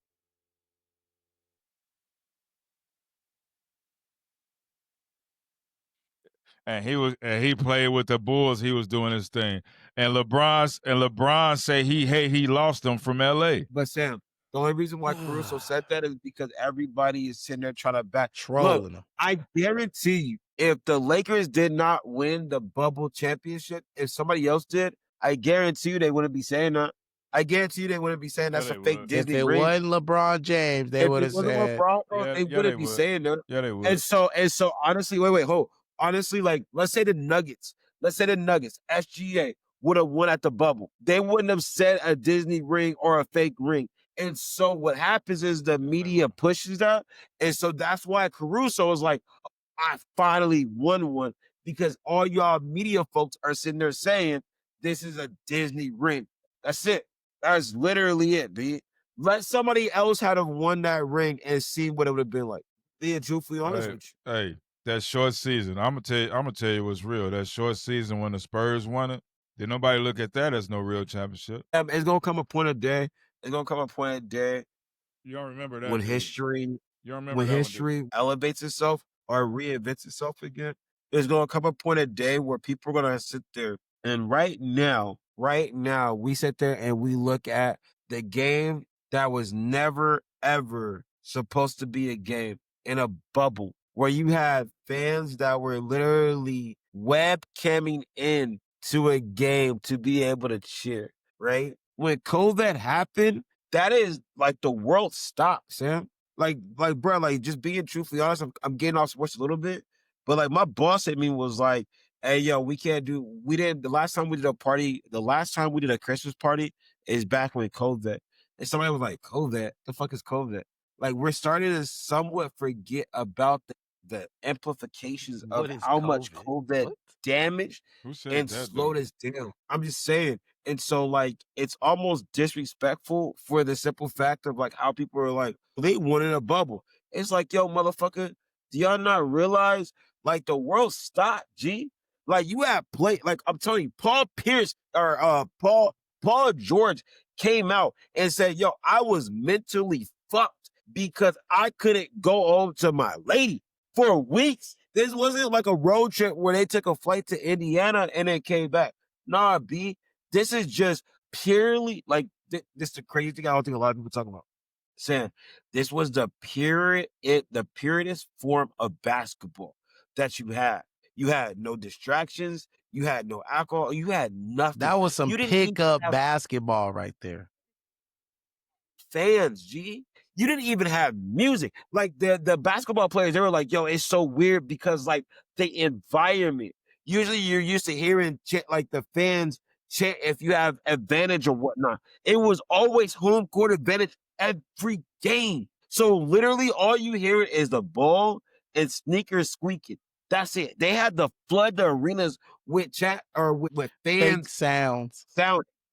And he played with the Bulls. He was doing his thing. And LeBron say he lost them from LA. But Sam, the only reason why Caruso said that is because everybody is sitting there trying to back trolling him. I guarantee you, if the Lakers did not win the bubble championship, if somebody else did, I guarantee you they wouldn't be saying that. I guarantee you they wouldn't be saying that's a fake Disney ring. If it wasn't LeBron James, they would have said. LeBron, they wouldn't be saying that. Yeah, they would. And so honestly, hold. Honestly, like let's say the Nuggets, SGA would have won at the bubble. They wouldn't have said a Disney ring or a fake ring. And so what happens is the media pushes that. And so that's why Caruso is like, I finally won one, because all y'all media folks are sitting there saying this is a Disney ring. That's it. That's literally it, B. Let somebody else have won that ring and see what it would have been like. Being truthfully honest with you. Hey, that short season, I'm gonna tell you what's real. That short season when the Spurs won it, did nobody look at that as no real championship? It's gonna come a point of day. You don't remember that when history elevates itself or reinvents itself again. There's gonna come a point of day where people are gonna sit there, and right now, we sit there and we look at the game that was never ever supposed to be a game in a bubble, where you had fans that were literally webcamming in to a game to be able to cheer, right? When COVID happened, that is like the world stopped, Sam. Like, bro, like just being truthfully honest, I'm getting off sports a little bit, but like my boss at me was like, hey, yo, the last time we did a Christmas party is back when COVID. And somebody was like, COVID? The fuck is COVID? Like, we're starting to somewhat forget about the amplifications of how much COVID damaged and slowed us down. I'm just saying. And so, like, it's almost disrespectful for the simple fact of, like, how people are like, they wanted a bubble. It's like, yo, motherfucker, do y'all not realize, like, the world stopped, G? Like, you have like, I'm telling you, Paul George came out and said, yo, I was mentally fucked because I couldn't go home to my lady for weeks. This wasn't like a road trip where they took a flight to Indiana and then came back. Nah, B, this is just purely like, this is the crazy thing I don't think a lot of people talk about. Sam, this was the purest form of basketball that you had. You had no distractions. You had no alcohol. You had nothing. That was some pickup basketball right there. Fans, G. You didn't even have music. Like the basketball players, they were like, yo, it's so weird because like the environment. Usually you're used to hearing like the fans chant if you have advantage or whatnot. It was always home court advantage every game. So literally all you hear is the ball and sneakers squeaking. That's it. They had to flood the arenas with chat or with fans sound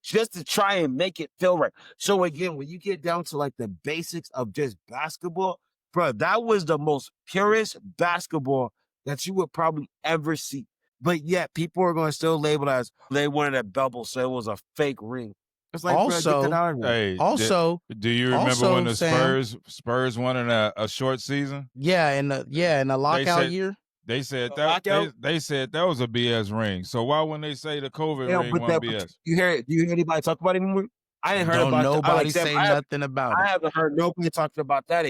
just to try and make it feel right. So again, when you get down to like the basics of just basketball, bro, that was the most purest basketball that you would probably ever see. But yet people are going to still label it as they wanted a bubble, so it was a fake ring. It's like, bro, get that Also, out of here. Hey, also, do you remember also, when the Sam, Spurs won in a short season? yeah, in the lockout said- year. They said The that lockout? they said that was a BS ring. So why wouldn't they say the COVID Yeah, ring but wasn't that, BS? do you hear anybody talk about it anymore? I didn't heard Don't about that. nobody Sam, say nothing about I it. haven't heard nobody talking about that.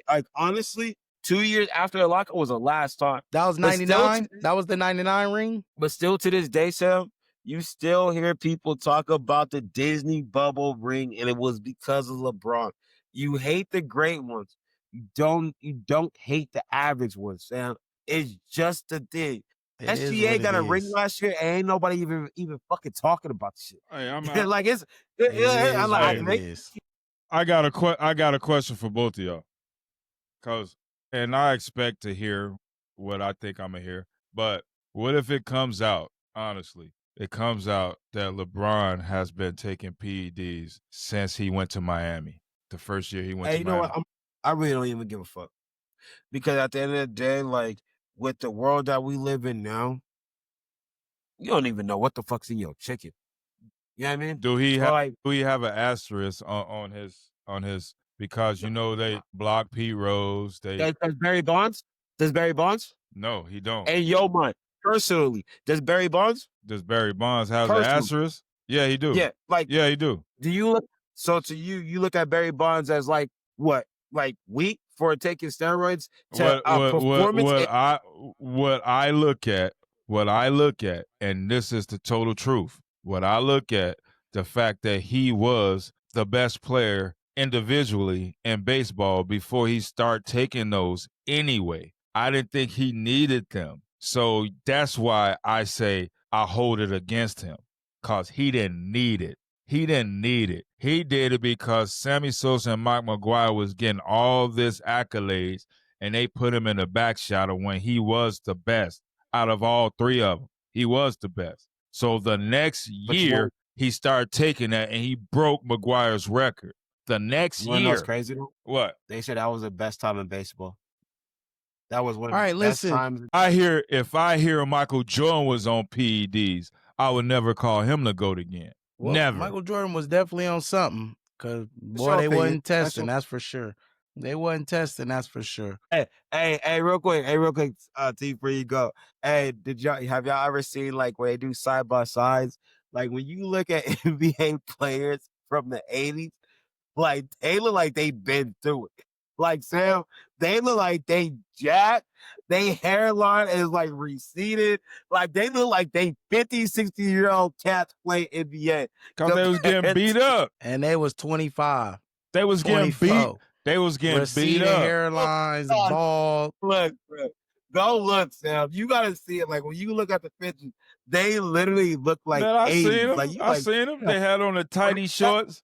Like, honestly, 2 years after the lockout was the last time. That was But still 99. That was the 99 ring. But still to this day, Sam, you still hear people talk about the Disney bubble ring, and it was because of LeBron. You hate the great ones. You don't hate the average ones, Sam. It's just the thing. It is SGA what got it a ring is. last year, and ain't nobody even fucking talking about the shit. Hey, I'm Like It is I'm what like, it they- is. I got a question for both of y'all. And I expect to hear what I think I'm gonna hear. But what if it comes out, honestly, it comes out that LeBron has been taking PEDs since he went to Miami. The first year he went Hey, to you know Miami. what? I really don't even give a fuck. Because at the end of the day, like, with the world that we live in now, you don't even know what the fuck's in your chicken. You know what I mean? Do he So, like, have an asterisk on his because you know they block Pete Rose. does Barry Bonds? Does Barry Bonds? No, he don't. And yo, man, personally, does Barry Bonds? Does Barry Bonds have an Personally. asterisk? Yeah, he do. Yeah, like, Yeah, he do. do you look? So to you look at Barry Bonds as like what? Like weak for taking steroids to performance? What I look at, and this is the total truth. What I look at, the fact that he was the best player individually in baseball before he started taking those anyway. I didn't think he needed them. So that's why I say I hold it against him, because he didn't need it. He didn't need it. He did it because Sammy Sosa and Mike McGuire was getting all this accolades, and they put him in the back shadow when he was the best out of all three of them. He was the best. So the next year, he started taking that, and he broke McGuire's record. The next You know year. what's crazy though? What? They said that was the best time in baseball. That was one of All right, the best listen. times. If I hear Michael Jordan was on PEDs, I would never call him the GOAT again. Well, Never. Michael Jordan was definitely on something because, boy, your they opinion. wasn't That's testing. your- That's for sure. They wasn't testing. That's for sure. Hey, real quick, T, before you go. Hey, have y'all ever seen like where they do side by sides? Like when you look at NBA players from the 80s, like they look like they've been through it. Like Sam, they look like they jacked. They hairline is like receded. Like they look like they 50, 60-year-old cats play NBA. Because they was getting beat up. And they was 25. They was getting beat. 24. They was getting Receded beat up. hairlines, Oh, bald. Look, bro. Go look, Sam. You gotta see it. Like when you look at the pictures, they literally look like Man, I 80s. seen them. Like, you I like, seen them. They had on the tighty shorts.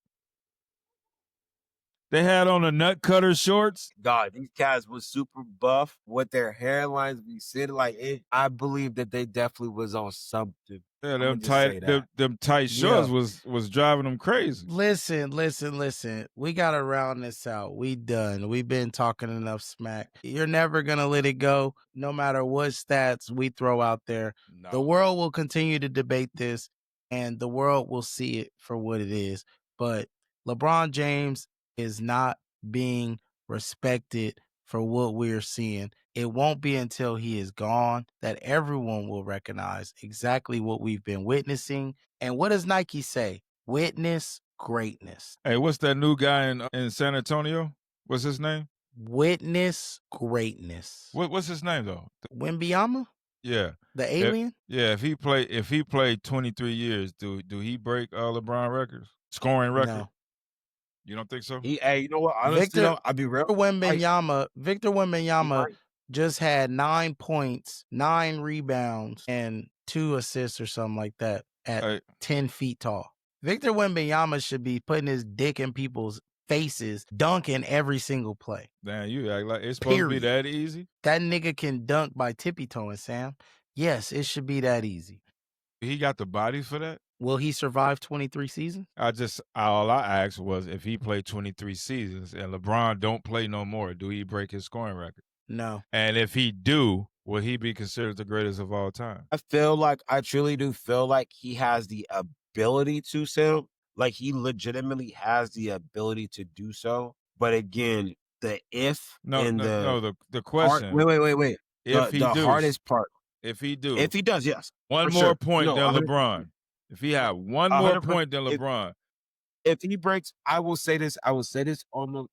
They had on the nut cutter shorts. God, these cats was super buff with their hairlines be sitting like it. I believe that they definitely was on something. Yeah, I'ma them just say tight that. them tight shorts Yeah. was driving them crazy. Listen. We got to round this out. We done. We've been talking enough smack. You're never going to let it go, no matter what stats we throw out there. No. The world will continue to debate this, and the world will see it for what it is. But LeBron James is not being respected for what we're seeing. It won't be until he is gone that everyone will recognize exactly what we've been witnessing. And what does Nike say? Witness greatness. Hey, what's that new guy in San Antonio? What's his name? Witness greatness. What's his name though? Wembanyama? Yeah. The alien? If he played 23 years, do he break LeBron records? Scoring record? No. You don't think so? Hey, you know what? Honestly, though, I'll be real. Victor Wembanyama just had 9 points, 9 rebounds, and 2 assists or something like that at 10 feet tall. Victor Wembanyama should be putting his dick in people's faces, dunking every single play. Damn, you act like it's supposed to be that easy? That nigga can dunk by tippy-toeing, Sam. Yes, it should be that easy. He got the body for that? Will he survive 23 seasons? All I asked was if he played 23 seasons and LeBron don't play no more, do he break his scoring record? No. And if he do, will he be considered the greatest of all time? I truly do feel like he has the ability to, Sam. Like, he legitimately has the ability to do so. But again, the if and the hard, question. wait. If he The do, hardest part. if he do, If he does, yes. one for more sure. point No, than 100%. LeBron. If he had one more 100%. point than LeBron, If he breaks, I will say this on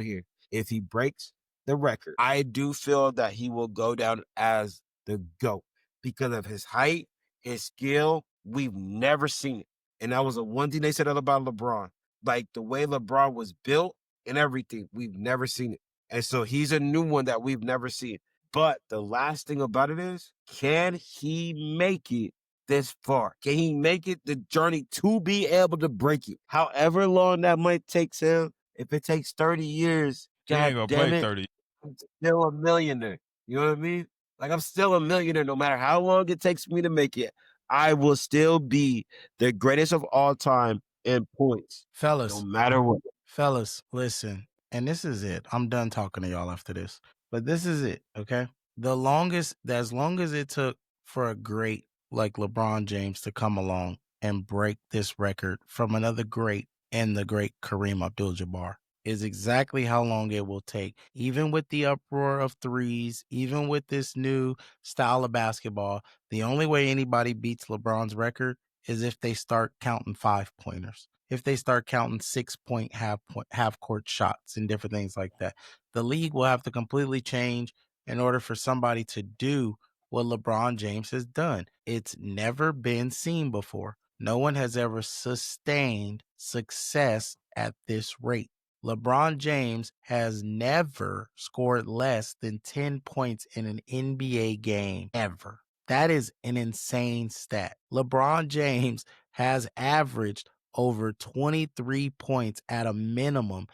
here. If he breaks the record, I do feel that he will go down as the GOAT because of his height, his skill. We've never seen it. And that was the one thing they said about LeBron. Like, the way LeBron was built and everything, we've never seen it. And so he's a new one that we've never seen. But the last thing about it is, can he make it this far? Can he make it the journey to be able to break it? However long that might take, Sam, if it takes 30 years, he ain't God gonna play damn it, 30. I'm still a millionaire. You know what I mean? Like, I'm still a millionaire no matter how long it takes me to make it. I will still be the greatest of all time in points, Fellas, no matter what. fellas, listen. And this is it. I'm done talking to y'all after this. But this is it, okay? As long as it took for a great like LeBron James to come along and break this record from another great and the great Kareem Abdul-Jabbar is exactly how long it will take. Even with the uproar of threes, even with this new style of basketball, the only way anybody beats LeBron's record is if they start counting 5-pointers. If they start counting 6-point half court shots and different things like that. The league will have to completely change in order for somebody to do what LeBron James has done. It's never been seen before. No one has ever sustained success at this rate. LeBron James has never scored less than 10 points in an NBA game ever. That is an insane stat. LeBron James has averaged over 23 points at a minimum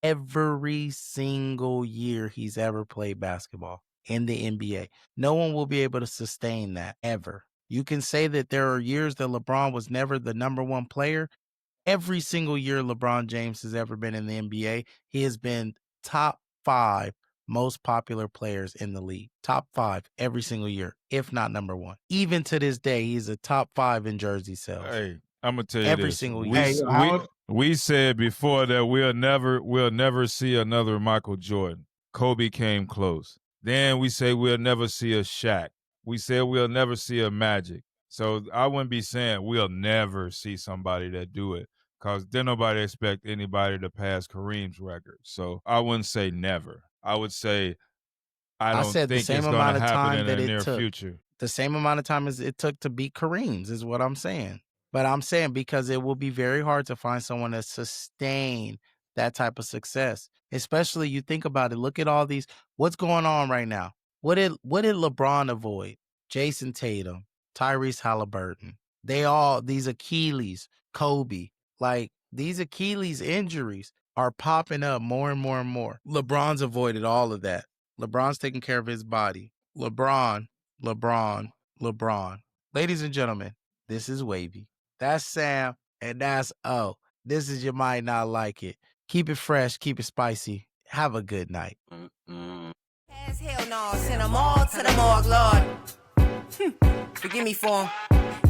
every single year he's ever played basketball in the NBA. No one will be able to sustain that ever. You can say that there are years that LeBron was never the number one player. Every single year LeBron James has ever been in the NBA, he has been top 5 most popular players in the league. Top 5 every single year, if not number 1. Even to this day, he's a top 5 in jersey sales. Hey, I'm gonna tell you Every this. single we, year. we said before that we'll never see another Michael Jordan. Kobe came close. Then we say we'll never see a Shaq. We said we'll never see a Magic. So I wouldn't be saying we'll never see somebody that do it, because then nobody expect anybody to pass Kareem's record. So I wouldn't say never. I would say I don't said the think same it's going to amount of happen time in that the it near took. future. The same amount of time as it took to beat Kareem's is what I'm saying. But I'm saying because it will be very hard to find someone to sustain that type of success. Especially you think about it. Look at all these. What's going on right now? What did LeBron avoid? Jason Tatum, Tyrese Halliburton. These Achilles, Kobe. Like, these Achilles injuries are popping up more and more and more. LeBron's avoided all of that. LeBron's taking care of his body. LeBron. Ladies and gentlemen, this is Wavy. That's Sam, and that's O. This is You Might Not Like It. Keep it fresh, keep it spicy. Have a good night. As hell no, send them all to the morgue, Lord. Forgive me for 'em.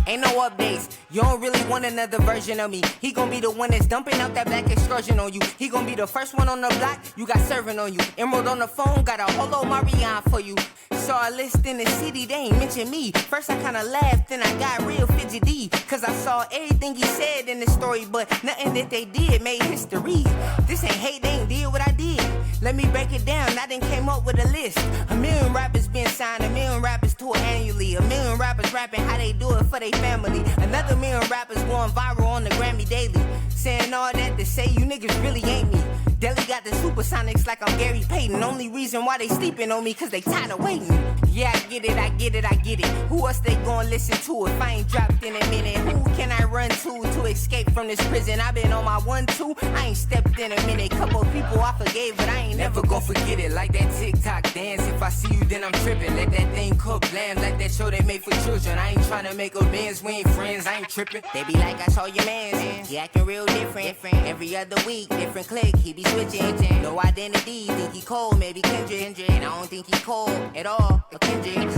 Ain't no updates. You don't really want another version of me. He gon' be the one that's dumping out that black excursion on you. He gon' be the first one on the block. You got serving on you. Emerald on the phone, got a holo Marianne for you. Saw a list in the city, they ain't mention me. First I kinda laughed, then I got real fidgety. Cause I saw everything he said in the story, but nothing that they did made history. This ain't hate, they ain't did what I did. Let me break it down, I done came up with a list. 1 million rappers been signed, 1 million rappers tour annually. 1 million rappers rapping how they do it for their family. Another 1 million rappers going viral on the Grammy Daily. Saying all that to say you niggas really ain't me. Delhi got the supersonics like I'm Gary Payton. Only reason why they sleeping on me cause they tired of waiting. Yeah, I get it. Who else they gon' listen to if I ain't dropped in a minute? Who can I run to escape from this prison? I been on my 1-2, I ain't stepped in a minute. Couple people I forgave, but I ain't never gon' forget it. Like that TikTok dance, if I see you then I'm tripping. Let that thing cook lamb like that show they made for children. I ain't tryna make amends, we ain't friends, I ain't tripping. They be like, I saw your man, he acting real different. Every other week, different click, he be switching. No identity, think he cold, maybe Kendrick. And I don't think he cold at all, a Kendrick.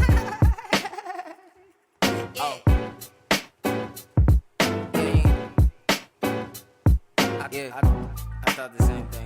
Oh. Yeah, I thought the same thing.